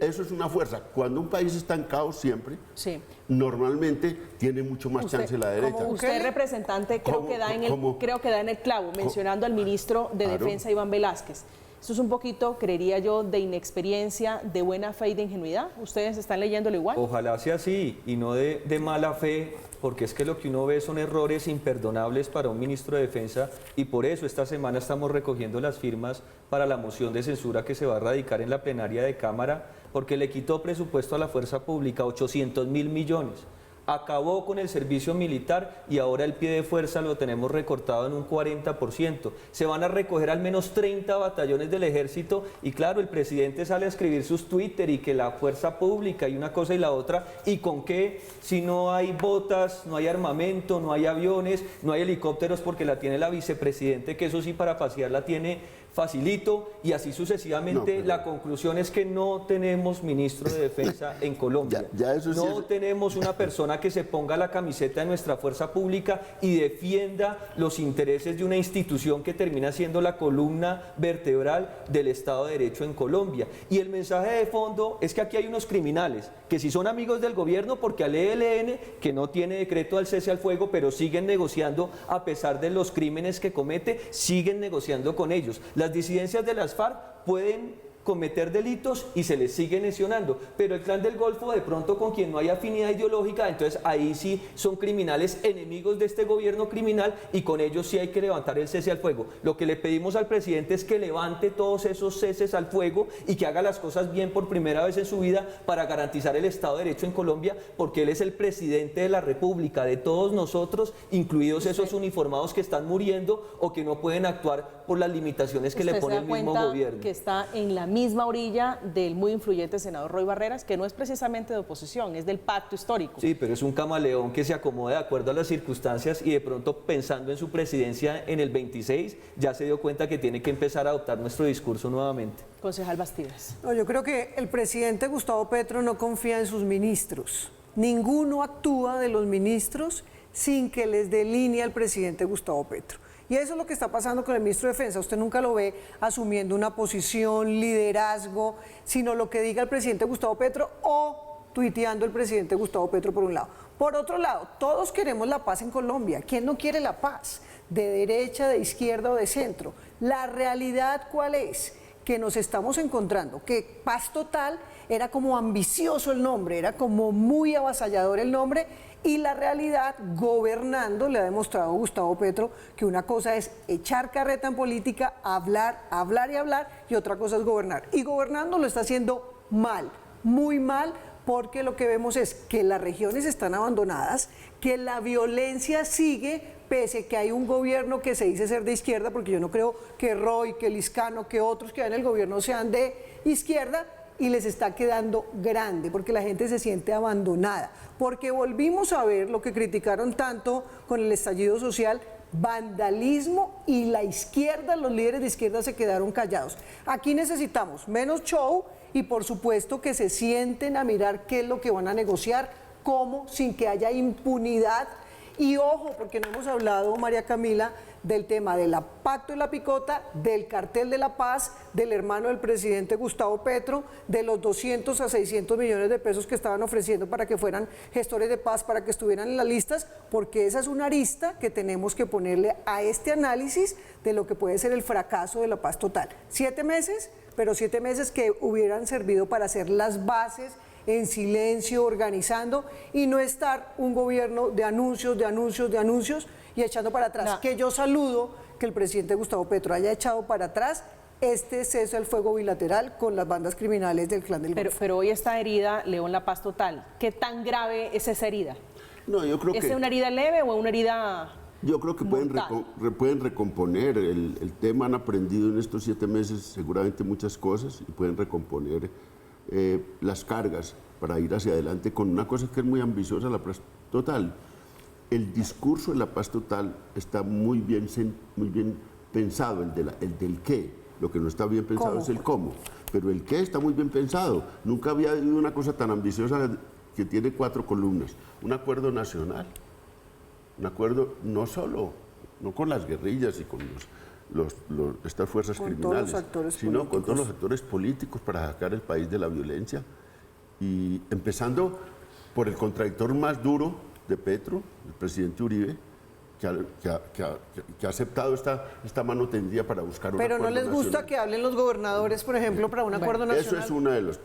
Speaker 5: eso es una fuerza. Cuando un país está en caos siempre,
Speaker 1: Sí.
Speaker 5: normalmente tiene mucho más
Speaker 1: Usted-
Speaker 5: chance la derecha.
Speaker 3: como
Speaker 1: Usted, representante, creo
Speaker 5: ¿Cómo?
Speaker 1: que da en
Speaker 5: ¿Cómo?
Speaker 1: el clavo, mencionando al ministro de
Speaker 5: Claro.
Speaker 1: Defensa, Iván Velázquez. Esto es un poquito, creería yo, de inexperiencia, de buena fe y de ingenuidad. ¿Ustedes están leyéndolo igual?
Speaker 4: Ojalá sea así y no de mala fe, porque es que lo que uno ve son errores imperdonables para un ministro de Defensa y por eso esta semana estamos recogiendo las firmas para la moción de censura que se va a radicar en la plenaria de Cámara, porque le quitó presupuesto a la fuerza pública, 800.000 millones. Acabó con el servicio militar y ahora el pie de fuerza lo tenemos recortado en un 40%. Se van a recoger al menos 30 batallones del ejército y claro, el presidente sale a escribir sus Twitter y que la fuerza pública y una cosa y la otra, ¿y con qué? Si no hay botas, no hay armamento, no hay aviones, no hay helicópteros porque la tiene la vicepresidente, que eso sí para pasear la tiene facilito y así sucesivamente. La conclusión es que no tenemos ministro de Defensa en Colombia. No tenemos una persona que se ponga la camiseta de nuestra fuerza pública y defienda los intereses de una institución que termina siendo la columna vertebral del Estado de Derecho en Colombia. Y el mensaje de fondo es que aquí hay unos criminales que sí son amigos del gobierno porque al ELN, que no tiene decreto al cese al fuego, pero siguen negociando a pesar de los crímenes que comete, siguen negociando con ellos. Las disidencias de las FARC pueden cometer delitos y se les sigue lesionando, pero el Clan del Golfo de pronto con quien no hay afinidad ideológica, entonces ahí sí son criminales enemigos de este gobierno criminal y con ellos sí hay que levantar el cese al fuego. Lo que le pedimos al presidente es que levante todos esos ceses al fuego y que haga las cosas bien por primera vez en su vida para garantizar el Estado de Derecho en Colombia, porque él es el presidente de la República, de todos nosotros, incluidos esos uniformados que están muriendo o que no pueden actuar por las limitaciones que le pone el mismo gobierno.
Speaker 1: Que está en la misma orilla del muy influyente senador Roy Barreras, que no es precisamente de oposición, es del pacto histórico.
Speaker 4: Sí, pero es un camaleón que se acomoda de acuerdo a las circunstancias y de pronto pensando en su presidencia en el 26 ya se dio cuenta que tiene que empezar a adoptar nuestro discurso nuevamente.
Speaker 1: Concejal Bastidas.
Speaker 3: No, yo creo que el presidente Gustavo Petro no confía en sus ministros. Ninguno actúa de los ministros sin que les delinee al presidente Gustavo Petro. Y eso es lo que está pasando con el ministro de Defensa. Usted nunca lo ve asumiendo una posición, liderazgo, sino lo que diga el presidente Gustavo Petro o tuiteando el presidente Gustavo Petro por un lado. Por otro lado, todos queremos la paz en Colombia. ¿Quién no quiere la paz? De derecha, de izquierda o de centro. La realidad, ¿cuál es? Que nos estamos encontrando, que Paz Total era como ambicioso el nombre, era como muy avasallador el nombre, y la realidad, gobernando, le ha demostrado Gustavo Petro que una cosa es echar carreta en política, hablar, hablar y hablar, y otra cosa es gobernar. Y gobernando lo está haciendo mal, muy mal, porque lo que vemos es que las regiones están abandonadas, que la violencia sigue, pese que hay un gobierno que se dice ser de izquierda, porque yo no creo que Roy, que Liscano, que otros que van en el gobierno sean de izquierda, y les está quedando grande, porque la gente se siente abandonada, porque volvimos a ver lo que criticaron tanto con el estallido social, vandalismo, y la izquierda, los líderes de izquierda se quedaron callados. Aquí necesitamos menos show y por supuesto que se sienten a mirar qué es lo que van a negociar, cómo, sin que haya impunidad. Y ojo, porque no hemos hablado, María Camila, del tema del pacto de la picota, del cartel de la paz, del hermano del presidente Gustavo Petro, de los 200 a 600 millones de pesos que estaban ofreciendo para que fueran gestores de paz, para que estuvieran en las listas, porque esa es una arista que tenemos que ponerle a este análisis de lo que puede ser el fracaso de la paz total. 7 meses, pero 7 meses que hubieran servido para hacer las bases en silencio, organizando, y no estar un gobierno de anuncios, de anuncios, de anuncios y echando para atrás. No. Que yo saludo que el presidente Gustavo Petro haya echado para atrás este cese al fuego bilateral con las bandas criminales del Clan del Golfo.
Speaker 1: Pero hoy está herida, León, la paz total. ¿Qué tan grave es esa herida?
Speaker 5: No, yo creo
Speaker 1: ¿Es una herida leve o una herida?
Speaker 5: Yo creo que pueden recomponer el tema. Han aprendido en estos 7 meses seguramente muchas cosas y pueden recomponer las cargas para ir hacia adelante con una cosa que es muy ambiciosa, la paz total. El discurso de la paz total está muy bien pensado, el del qué. Lo que no está bien pensado ¿Cómo? Es el cómo, pero el qué está muy bien pensado. Nunca había habido una cosa tan ambiciosa que tiene 4 columnas. Un acuerdo nacional, un acuerdo no solo, no con las guerrillas y con estas fuerzas criminales, sino con todos los actores políticos para sacar el país de la violencia, y empezando por el contradictor más duro de Petro, el presidente Uribe, que ha aceptado esta mano tendida para buscar un acuerdo
Speaker 3: Pero no les gusta
Speaker 5: nacional.
Speaker 3: que hablen los gobernadores, por ejemplo, para un acuerdo nacional.
Speaker 5: Eso es una de los...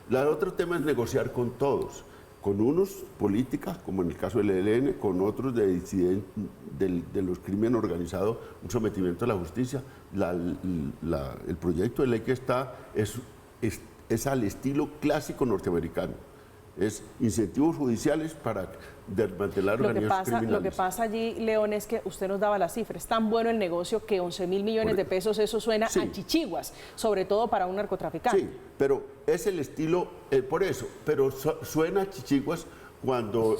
Speaker 5: El otro tema es negociar con todos, con unos políticas, como en el caso del ELN, con otros de los crímenes organizados, un sometimiento a la justicia. El proyecto de ley que está es al estilo clásico norteamericano. Es incentivos judiciales para desmantelar organizaciones criminales.
Speaker 1: Lo que pasa allí, León, es que usted nos daba la cifra. Es tan bueno el negocio que 11.000 millones de pesos, eso suena a chichiguas, sobre todo para un narcotraficante.
Speaker 5: Sí, pero es el estilo, por eso, pero suena a chichiguas cuando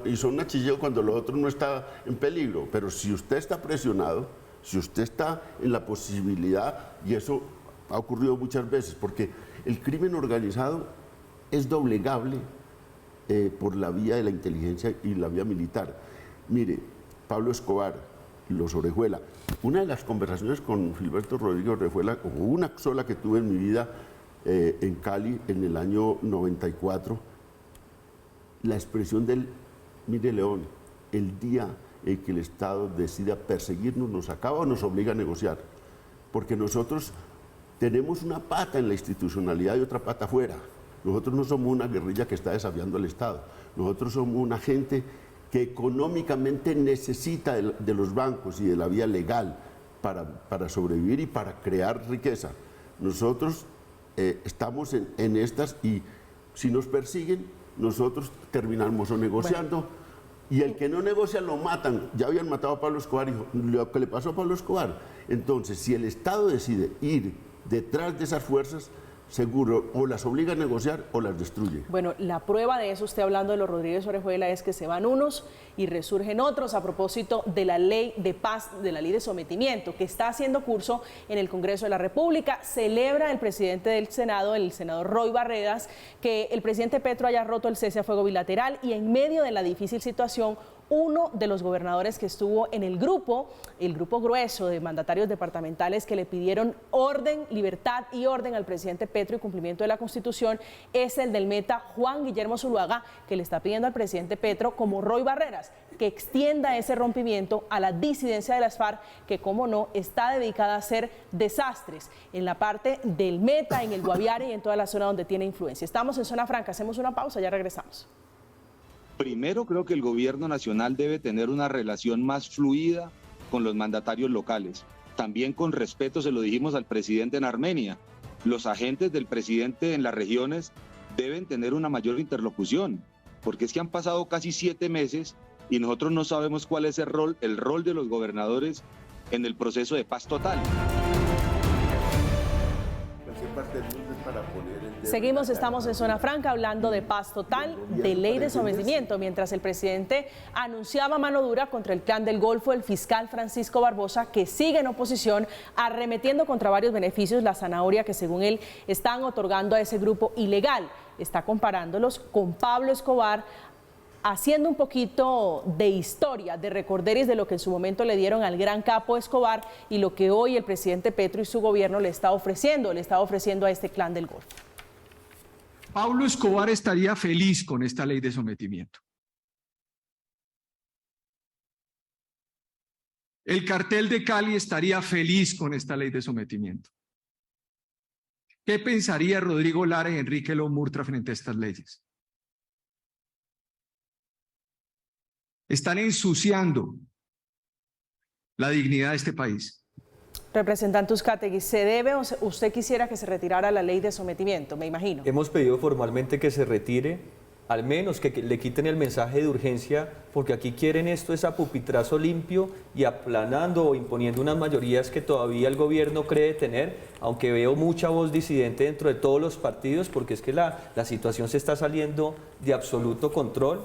Speaker 5: y son a chichiguas cuando lo otro no está en peligro. Pero si usted está presionado, si usted está en la posibilidad, y eso ha ocurrido muchas veces, porque el crimen organizado es doblegable por la vía de la inteligencia y la vía militar. Mire, Pablo Escobar, los Orejuela, una de las conversaciones con Gilberto Rodríguez Orejuela, o una sola que tuve en mi vida en Cali en el año 94, la expresión del, mire León, el día en que el Estado decida perseguirnos, nos acaba o nos obliga a negociar, porque nosotros tenemos una pata en la institucionalidad y otra pata afuera. Nosotros no somos una guerrilla que está desafiando al Estado. Nosotros somos una gente que económicamente necesita de los bancos y de la vía legal para sobrevivir y para crear riqueza. Nosotros estamos en estas y si nos persiguen, nosotros terminamos o negociando. Bueno. Y el que no negocia lo matan. Ya habían matado a Pablo Escobar y lo que le pasó a Pablo Escobar. Entonces, si el Estado decide ir detrás de esas fuerzas, seguro o las obliga a negociar o las destruye.
Speaker 1: Bueno, la prueba de eso, usted hablando de los Rodríguez Orejuela, es que se van unos y resurgen otros a propósito de la ley de paz, de la ley de sometimiento, que está haciendo curso en el Congreso de la República. Celebra el presidente del Senado, el senador Roy Barreras, que el presidente Petro haya roto el cese a fuego bilateral y en medio de la difícil situación, uno de los gobernadores que estuvo en el grupo grueso de mandatarios departamentales que le pidieron orden, libertad y orden al presidente Petro y cumplimiento de la Constitución, es el del Meta Juan Guillermo Zuluaga, que le está pidiendo al presidente Petro, como Roy Barreras, que extienda ese rompimiento a la disidencia de las FARC, que como no, está dedicada a hacer desastres en la parte del Meta, en el Guaviare y en toda la zona donde tiene influencia. Estamos en Zona Franca, hacemos una pausa, ya regresamos.
Speaker 6: Primero, creo que el gobierno nacional debe tener una relación más fluida con los mandatarios locales. También con respeto, se lo dijimos al presidente en Armenia. Los agentes del presidente en las regiones deben tener una mayor interlocución, porque es que han pasado casi 7 meses y nosotros no sabemos cuál es el rol de los gobernadores en el proceso de paz total.
Speaker 1: Seguimos, estamos en Zona Franca hablando de paz total, de ley de sometimiento, mientras el presidente anunciaba mano dura contra el Clan del Golfo, el fiscal Francisco Barbosa, que sigue en oposición, arremetiendo contra varios beneficios, la zanahoria que según él están otorgando a ese grupo ilegal. Está comparándolos con Pablo Escobar, haciendo un poquito de historia, de recorderis de lo que en su momento le dieron al gran capo Escobar y lo que hoy el presidente Petro y su gobierno le está ofreciendo a este Clan del Golfo.
Speaker 7: Pablo Escobar estaría feliz con esta ley de sometimiento. El cartel de Cali estaría feliz con esta ley de sometimiento. ¿Qué pensaría Rodrigo Lara y Enrique Lomurtra frente a estas leyes? Están ensuciando la dignidad de este país.
Speaker 1: Representante Uzcategui, ¿se debe o usted quisiera que se retirara la ley de sometimiento? Me imagino.
Speaker 4: Hemos pedido formalmente que se retire, al menos que le quiten el mensaje de urgencia, porque aquí quieren esto es a pupitrazo limpio y aplanando o imponiendo unas mayorías que todavía el gobierno cree tener, aunque veo mucha voz disidente dentro de todos los partidos, porque es que la situación se está saliendo de absoluto control.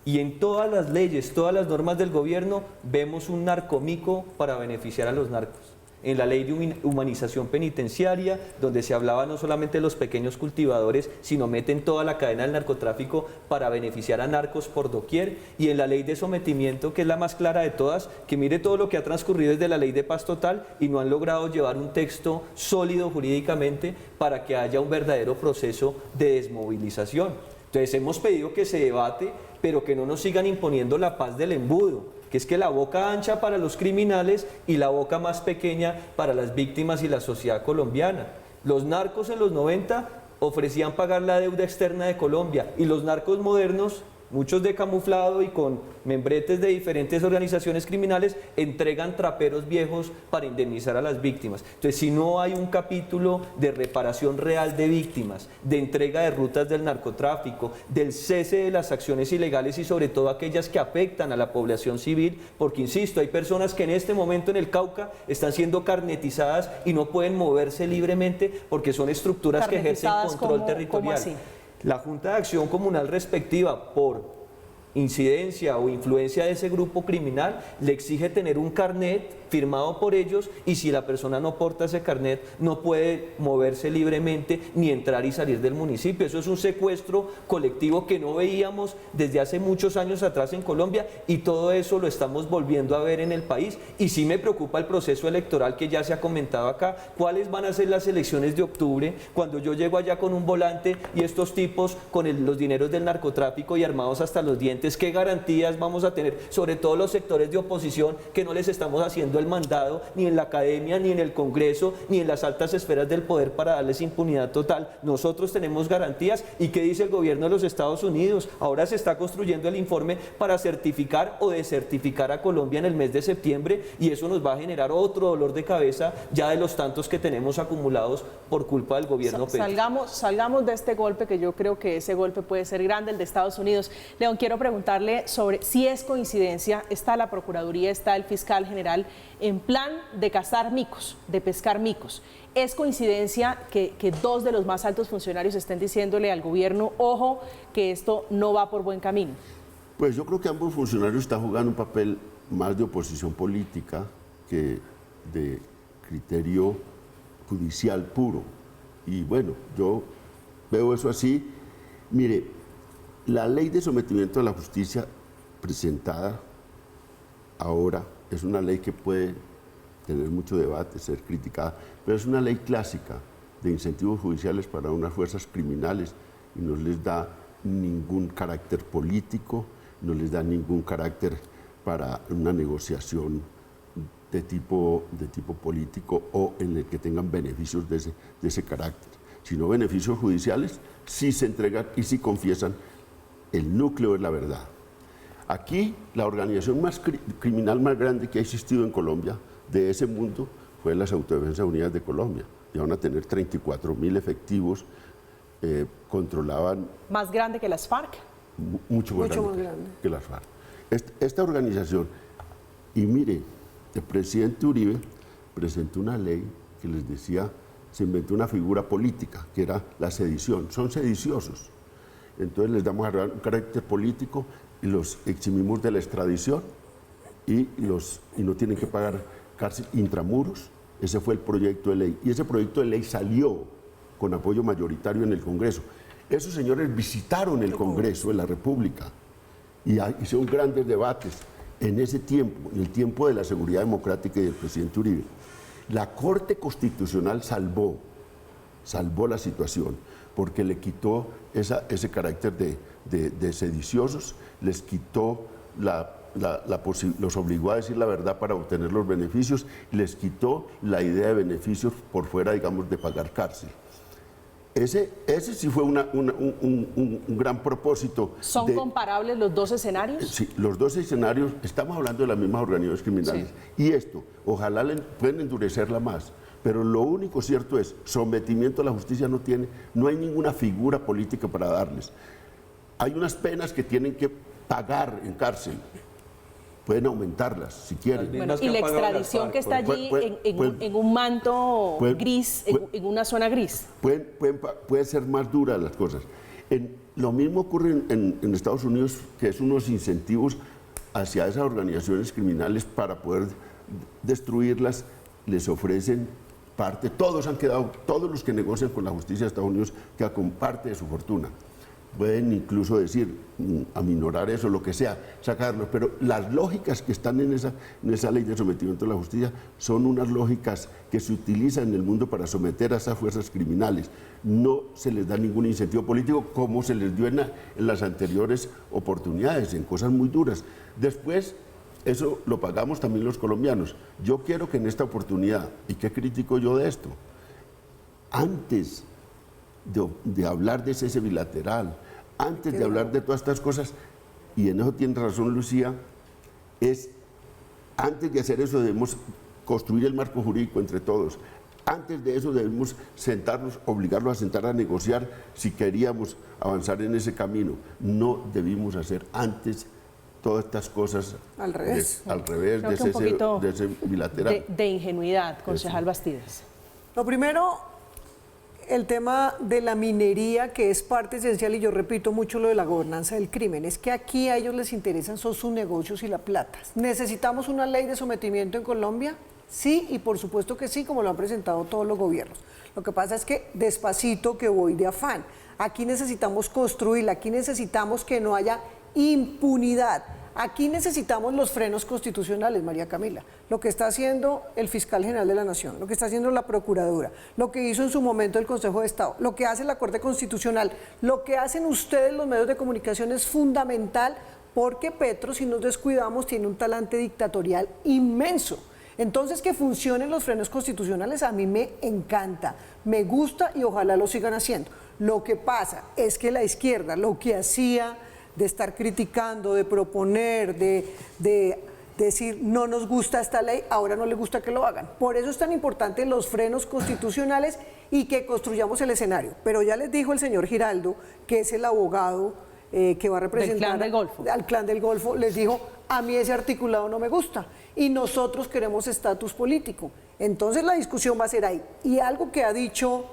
Speaker 4: Y en todas las leyes, todas las normas del gobierno, vemos un narcomico para beneficiar a los narcos. En la ley de humanización penitenciaria, donde se hablaba no solamente de los pequeños cultivadores, sino meten toda la cadena del narcotráfico para beneficiar a narcos por doquier. Y en la ley de sometimiento, que es la más clara de todas, que mire todo lo que ha transcurrido desde la ley de paz total y no han logrado llevar un texto sólido jurídicamente para que haya un verdadero proceso de desmovilización. Entonces hemos pedido que se debate pero que no nos sigan imponiendo la paz del embudo, que es que la boca ancha para los criminales y la boca más pequeña para las víctimas y la sociedad colombiana. Los narcos en los 90 ofrecían pagar la deuda externa de Colombia, y los narcos modernos, muchos de camuflado y con membretes de diferentes organizaciones criminales, entregan traperos viejos para indemnizar a las víctimas. Entonces, si no hay un capítulo de reparación real de víctimas, de entrega de rutas del narcotráfico, del cese de las acciones ilegales y sobre todo aquellas que afectan a la población civil, porque insisto, hay personas que en este momento en el Cauca están siendo carnetizadas y no pueden moverse libremente porque son estructuras que ejercen control territorial.
Speaker 1: ¿Cómo así?
Speaker 4: La Junta de Acción Comunal respectiva, por incidencia o influencia de ese grupo criminal, le exige tener un carnet firmado por ellos, y si la persona no porta ese carnet no puede moverse libremente ni entrar y salir del municipio. Eso es un secuestro colectivo que no veíamos desde hace muchos años atrás en Colombia, y todo eso lo estamos volviendo a ver en el país. Y sí me preocupa el proceso electoral que ya se ha comentado acá. ¿Cuáles van a ser las elecciones de octubre cuando yo llego allá con un volante y estos tipos con los dineros del narcotráfico y armados hasta los dientes? ¿Qué garantías vamos a tener, sobre todo los sectores de oposición, que no les estamos haciendo el mandado ni en la academia, ni en el Congreso, ni en las altas esferas del poder para darles impunidad total? Nosotros tenemos garantías. ¿Y qué dice el gobierno de los Estados Unidos? Ahora se está construyendo el informe para certificar o desertificar a Colombia en el mes de septiembre, y eso nos va a generar otro dolor de cabeza ya de los tantos que tenemos acumulados por culpa del gobierno Petro.
Speaker 1: Salgamos de este golpe, que yo creo que ese golpe puede ser grande, el de Estados Unidos. León, quiero preguntarle sobre si es coincidencia, está la Procuraduría, está el fiscal general en plan de cazar micos, de pescar micos. ¿Es coincidencia que dos de los más altos funcionarios estén diciéndole al gobierno, ojo, que esto no va por buen camino?
Speaker 5: Pues yo creo que ambos funcionarios están jugando un papel más de oposición política que de criterio judicial puro. Y bueno, yo veo eso así. Mire, la ley de sometimiento a la justicia presentada ahora es una ley que puede tener mucho debate, ser criticada, pero es una ley clásica de incentivos judiciales para unas fuerzas criminales, y no les da ningún carácter político, no les da ningún carácter para una negociación de tipo político o en el que tengan beneficios de ese carácter, sino beneficios judiciales. Sí se entregan y sí confiesan el núcleo de la verdad. Aquí la organización criminal más grande que ha existido en Colombia de ese mundo fue las Autodefensas Unidas de Colombia. Iban a tener 34.000 efectivos, controlaban...
Speaker 1: ¿Más grande que las FARC?
Speaker 5: Mucho más grande que las FARC. Esta organización, y mire, el presidente Uribe presentó una ley que les decía, se inventó una figura política, que era la sedición. Son sediciosos. Entonces les damos un carácter político y los eximimos de la extradición y no tienen que pagar cárcel intramuros. Ese fue el proyecto de ley. Y ese proyecto de ley salió con apoyo mayoritario en el Congreso. Esos señores visitaron el Congreso de la República y hicieron grandes debates en ese tiempo, en el tiempo de la seguridad democrática y del presidente Uribe. La Corte Constitucional salvó la situación, porque le quitó ese carácter de sediciosos, les quitó los obligó a decir la verdad para obtener los beneficios, les quitó la idea de beneficios por fuera, digamos, de pagar cárcel. Ese sí fue un gran propósito.
Speaker 1: ¿Son comparables los dos escenarios?
Speaker 5: Sí, los dos escenarios, estamos hablando de las mismas organizaciones criminales. Sí. Y esto, ojalá pueden endurecerla más. Pero lo único cierto es, sometimiento a la justicia no hay ninguna figura política para darles. Hay unas penas que tienen que pagar en cárcel. Pueden aumentarlas si quieren.
Speaker 1: Bueno, y la extradición que está allí en un manto gris, en una zona gris.
Speaker 5: Puede ser más dura las cosas. Lo mismo ocurre en Estados Unidos, que es unos incentivos hacia esas organizaciones criminales para poder destruirlas, les ofrecen parte, todos los que negocian con la justicia de Estados Unidos quedan con parte de su fortuna. pueden incluso decir, aminorar eso, lo que sea, sacarlo, pero las lógicas que están en esa ley de sometimiento a la justicia son unas lógicas que se utilizan en el mundo para someter a esas fuerzas criminales. No se les da ningún incentivo político como se les dio en las anteriores oportunidades, en cosas muy duras. Después, eso lo pagamos también los colombianos. Yo quiero que en esta oportunidad, ¿y qué critico yo de esto? Antes de hablar de cese bilateral, antes de hablar de todas estas cosas, y en eso tiene razón Lucía, antes de hacer eso debemos construir el marco jurídico entre todos. Antes de eso debemos sentarnos, obligarlos a sentar a negociar si queríamos avanzar en ese camino. No debimos hacer antes todas estas cosas
Speaker 3: al revés
Speaker 5: de ese bilateral.
Speaker 1: De ingenuidad, concejal Bastidas.
Speaker 3: Lo primero, el tema de la minería, que es parte esencial, y yo repito mucho lo de la gobernanza del crimen, es que aquí a ellos les interesan son sus negocios y la plata. ¿Necesitamos una ley de sometimiento en Colombia? Sí, y por supuesto que sí, como lo han presentado todos los gobiernos. Lo que pasa es que despacito que voy de afán. Aquí necesitamos construirla, aquí necesitamos que no haya impunidad. Aquí necesitamos los frenos constitucionales, María Camila. Lo que está haciendo el fiscal general de la Nación, lo que está haciendo la Procuradora, lo que hizo en su momento el Consejo de Estado, lo que hace la Corte Constitucional, lo que hacen ustedes los medios de comunicación es fundamental, porque Petro, si nos descuidamos, tiene un talante dictatorial inmenso. Entonces, que funcionen los frenos constitucionales a mí me encanta, me gusta y ojalá lo sigan haciendo. Lo que pasa es que la izquierda, lo que hacía de estar criticando, de proponer, de decir no nos gusta esta ley, ahora no les gusta que lo hagan. Por eso es tan importante los frenos constitucionales y que construyamos el escenario. Pero ya les dijo el señor Giraldo, que es el abogado que va a representar al Clan del Golfo, les dijo, a mí ese articulado no me gusta y nosotros queremos estatus político. Entonces la discusión va a ser ahí. Y algo que ha dicho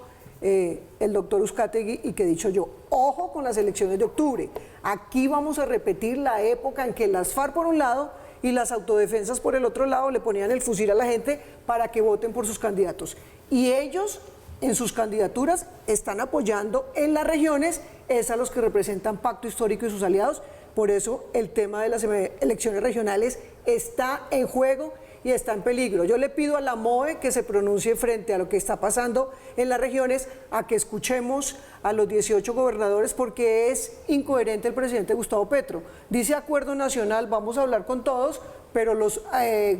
Speaker 3: el doctor Uzcategui y que he dicho yo, ojo con las elecciones de octubre. Aquí vamos a repetir la época en que las FARC por un lado y las autodefensas por el otro lado le ponían el fusil a la gente para que voten por sus candidatos. Y ellos en sus candidaturas están apoyando en las regiones es a los que representan Pacto Histórico y sus aliados. Por eso el tema de las elecciones regionales está en juego y está en peligro. Yo le pido a la MOE que se pronuncie frente a lo que está pasando en las regiones, a que escuchemos a los 18 gobernadores, porque es incoherente el presidente Gustavo Petro. Dice acuerdo nacional, vamos a hablar con todos, pero los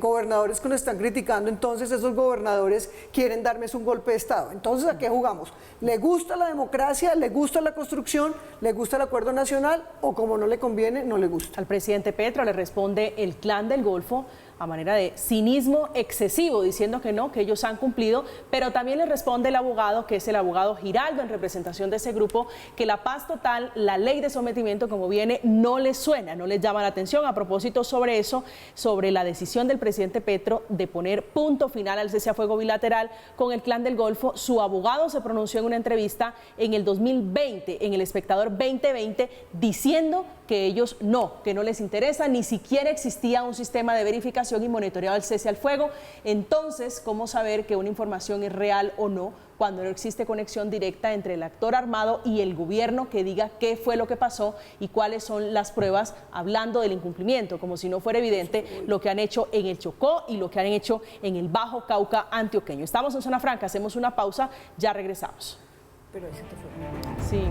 Speaker 3: gobernadores que nos están criticando, entonces esos gobernadores quieren darme un golpe de Estado. Entonces, ¿a qué jugamos? ¿Le gusta la democracia? ¿Le gusta la construcción? ¿Le gusta el acuerdo nacional? ¿O como no le conviene, no le gusta?
Speaker 1: Al presidente Petro le responde el Clan del Golfo a manera de cinismo excesivo, diciendo que no, que ellos han cumplido, pero también le responde el abogado, que es el abogado Giraldo, en representación de ese grupo, que la paz total, la ley de sometimiento como viene, no les suena, no les llama la atención. A propósito sobre eso, sobre la decisión del presidente Petro de poner punto final al cese a fuego bilateral con el Clan del Golfo, su abogado se pronunció en una entrevista en el 2020, en El Espectador 2020, diciendo que ellos que no les interesa, ni siquiera existía un sistema de verificación y monitoreo del cese al fuego. Entonces, ¿cómo saber que una información es real o no cuando no existe conexión directa entre el actor armado y el gobierno que diga qué fue lo que pasó y cuáles son las pruebas, hablando del incumplimiento, como si no fuera evidente lo que han hecho en el Chocó y lo que han hecho en el Bajo Cauca antioqueño? Estamos en Zona Franca, hacemos una pausa, ya regresamos.
Speaker 3: Pero ahí se te fue.
Speaker 1: Sí.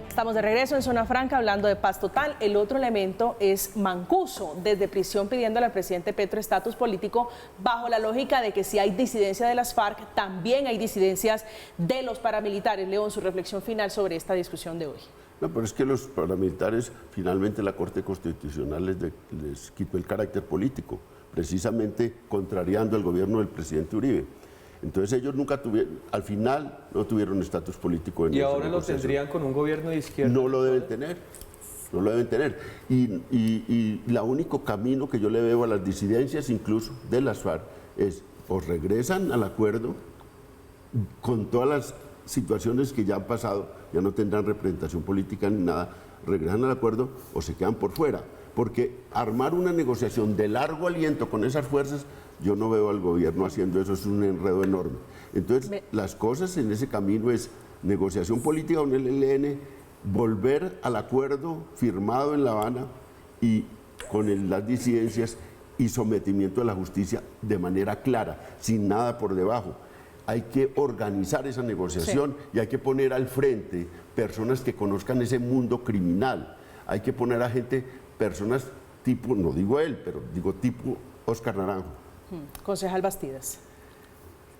Speaker 1: Estamos de regreso en Zona Franca hablando de paz total. El otro elemento es Mancuso, desde prisión pidiéndole al presidente Petro estatus político, bajo la lógica de que si hay disidencia de las FARC, también hay disidencias de los paramilitares. León, su reflexión final sobre esta discusión de hoy.
Speaker 5: No, pero es que los paramilitares, finalmente la Corte Constitucional les quitó el carácter político, precisamente contrariando el gobierno del presidente Uribe. Entonces ellos nunca tuvieron, al final no tuvieron estatus político en
Speaker 4: y
Speaker 5: ese
Speaker 4: ahora
Speaker 5: proceso.
Speaker 4: lo tendrían con un gobierno de izquierda.
Speaker 5: No lo deben tener, no lo deben tener. Y el único camino que yo le veo a las disidencias, incluso de las FARC, es o regresan al acuerdo con todas las situaciones que ya han pasado, ya no tendrán representación política ni nada, regresan al acuerdo o se quedan por fuera. Porque armar una negociación de largo aliento con esas fuerzas Yo no veo al gobierno haciendo eso, es un enredo enorme. Entonces, las cosas en ese camino es negociación política con el ELN, volver al acuerdo firmado en La Habana y con las disidencias y sometimiento a la justicia de manera clara, sin nada por debajo. Hay que organizar esa negociación y hay que poner al frente personas que conozcan ese mundo criminal. Hay que poner a personas tipo, no digo él, pero digo tipo Óscar Naranjo.
Speaker 1: Concejal Bastidas.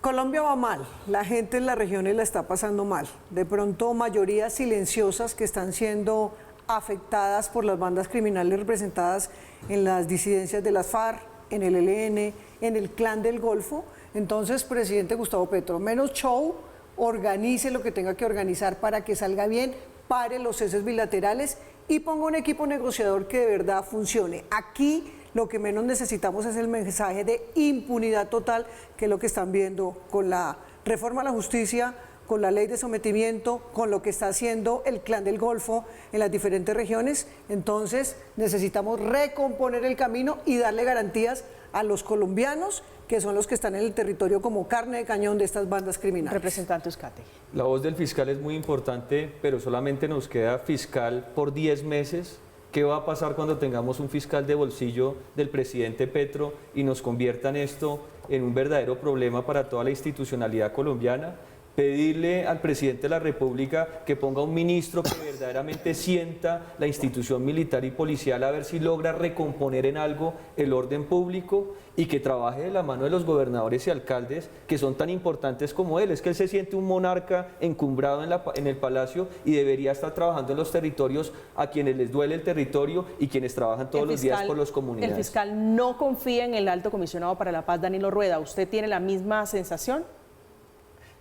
Speaker 3: Colombia va mal, la gente en las regiones la está pasando mal. De pronto mayorías silenciosas que están siendo afectadas por las bandas criminales representadas en las disidencias de las FARC, en el ELN, en el Clan del Golfo. Entonces, presidente Gustavo Petro, menos show, organice lo que tenga que organizar para que salga bien, pare los ceses bilaterales y ponga un equipo negociador que de verdad funcione. Aquí lo que menos necesitamos es el mensaje de impunidad total, que es lo que están viendo con la reforma a la justicia, con la ley de sometimiento, con lo que está haciendo el Clan del Golfo en las diferentes regiones. Entonces necesitamos recomponer el camino y darle garantías a los colombianos, que son los que están en el territorio como carne de cañón de estas bandas criminales.
Speaker 1: Representante Uzcategui.
Speaker 4: La voz del fiscal es muy importante, pero solamente nos queda fiscal por 10 meses. ¿Qué va a pasar cuando tengamos un fiscal de bolsillo del presidente Petro y nos conviertan esto en un verdadero problema para toda la institucionalidad colombiana? Pedirle al presidente de la República que ponga un ministro que verdaderamente sienta la institución militar y policial a ver si logra recomponer en algo el orden público y que trabaje de la mano de los gobernadores y alcaldes que son tan importantes como él. Es que él se siente un monarca encumbrado en el palacio y debería estar trabajando en los territorios a quienes les duele el territorio y quienes trabajan todos los días por las comunidades.
Speaker 1: El fiscal no confía en el alto comisionado para la paz, Danilo Rueda. ¿Usted tiene la misma sensación?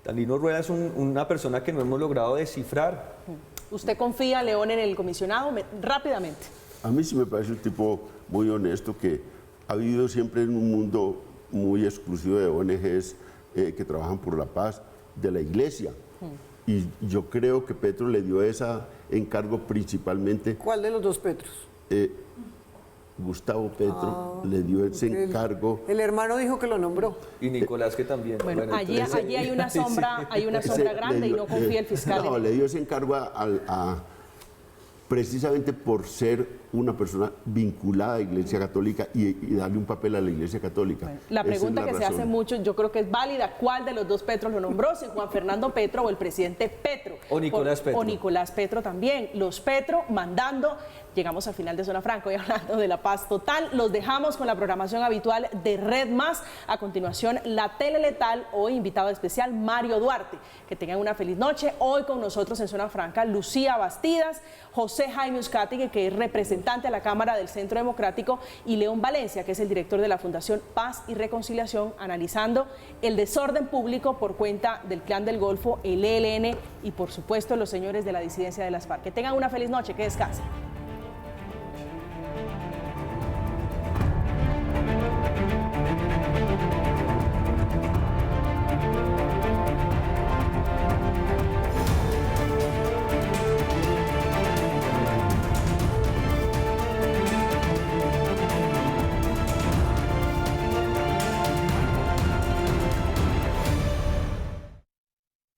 Speaker 4: Danilo Rueda es una persona que no hemos logrado descifrar.
Speaker 1: ¿Usted confía, León, en el comisionado? Rápidamente.
Speaker 5: A mí sí me parece un tipo muy honesto que ha vivido siempre en un mundo muy exclusivo de ONGs que trabajan por la paz, de la iglesia. Y yo creo que Petro le dio ese encargo principalmente.
Speaker 3: ¿Cuál de los dos Petros?
Speaker 5: Gustavo Petro le dio ese encargo.
Speaker 3: El hermano dijo que lo nombró.
Speaker 4: Y Nicolás que también.
Speaker 1: Bueno, allí hay una sombra, grande y no confía el fiscal.
Speaker 5: No, le dio ese encargo precisamente por ser una persona vinculada a la Iglesia Católica y darle un papel a la Iglesia Católica.
Speaker 1: Bueno, la pregunta que se hace mucho, yo creo que es válida, ¿cuál de los dos Petros lo nombró? Si Juan Fernando Petro o el presidente Petro.
Speaker 4: O Nicolás Petro.
Speaker 1: O Nicolás Petro también. Los Petro mandando. Llegamos al final de Zona Franca, hoy hablando de la paz total. Los dejamos con la programación habitual de Red Más. A continuación, la tele letal, hoy invitado especial Mario Duarte. Que tengan una feliz noche. Hoy con nosotros en Zona Franca, Lucía Bastidas, José Jaime Uzcategui, que es representante a la Cámara del Centro Democrático, y León Valencia, que es el director de la Fundación Paz y Reconciliación, analizando el desorden público por cuenta del Clan del Golfo, el ELN y, por supuesto, los señores de la disidencia de las FARC. Que tengan una feliz noche, que descansen.